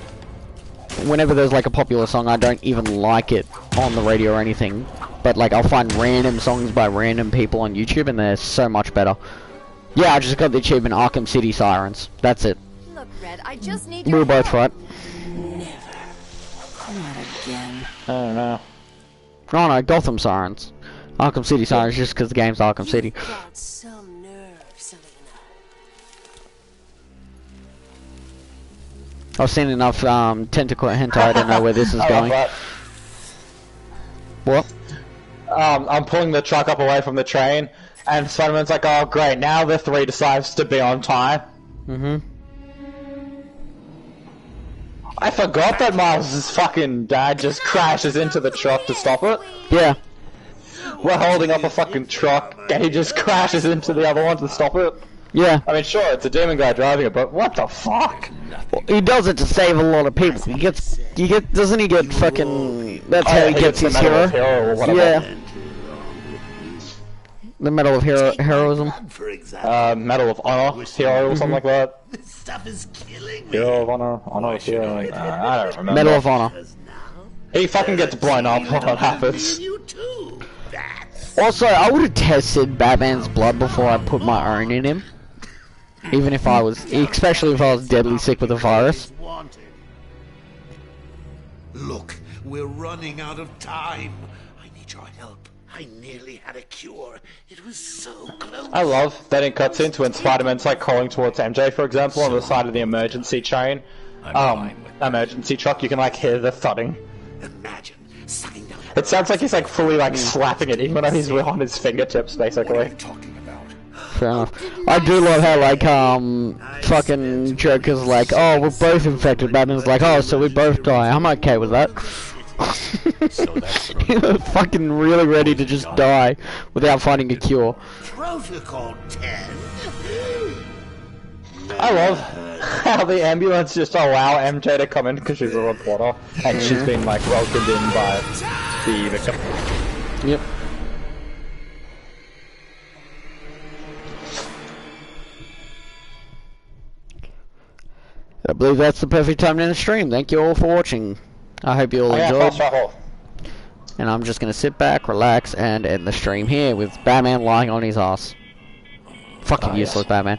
Whenever there's like a popular song, I don't even like it on the radio or anything. But like, I'll find random songs by random people on YouTube, and they're so much better. Yeah, I just got the achievement Arkham City Sirens. That's it.
Look, Red, I just need
We were both right.
Not again.
I don't know.
Oh no, Gotham Sirens. Arkham City Sirens just because the game's Arkham City.
Got some nerve, Selena.
I've seen enough tentacle hentai, I don't know where this is going. What?
I'm pulling the truck up away from the train, and Spider-Man's like, oh great, now the 3 decides to be on time. I forgot that Miles' fucking dad just crashes into the truck to stop it.
Yeah.
We're holding up a fucking truck, and he just crashes into the other one to stop it.
Yeah.
I mean, sure, it's a demon guy driving it, but what the fuck?
Well, he does it to save a lot of people. Doesn't he get fucking... That's how he gets his hero. Yeah. The Medal of Heroism.
Medal of Honor Hero or something like that.
This stuff is killing me.
Hero of Honor Hero, I don't remember.
Medal of Honor.
He fucking gets blown up when it happens.
Also, I would have tested Batman's blood before I put my own in him. Even if I was, especially if I was deadly sick with a virus.
Look, we're running out of time. I need your help. I nearly had a cure. It was so close.
I love that in cutscenes when Spider-Man's like crawling towards MJ, for example, on the side of the emergency train, emergency truck, you can like hear the thudding.
Imagine sucking down.
It sounds like he's like fully like slapping it, even though he's on his fingertips, basically.
Fair enough. I do love how like fucking Joker's like, oh, we're both infected. Batman's like, oh, so we both die. I'm okay with that. Fucking really ready to just die without finding a cure.
Protocol 10.
I love how the ambulance just allow MJ to come in because she's a reporter and she's been like welcomed in by the victim.
Yep. I believe that's the perfect time to end the stream. Thank you all for watching. I hope you all enjoyed. And I'm just gonna sit back, relax, and end the stream here with Batman lying on his ass. Fucking useless Batman.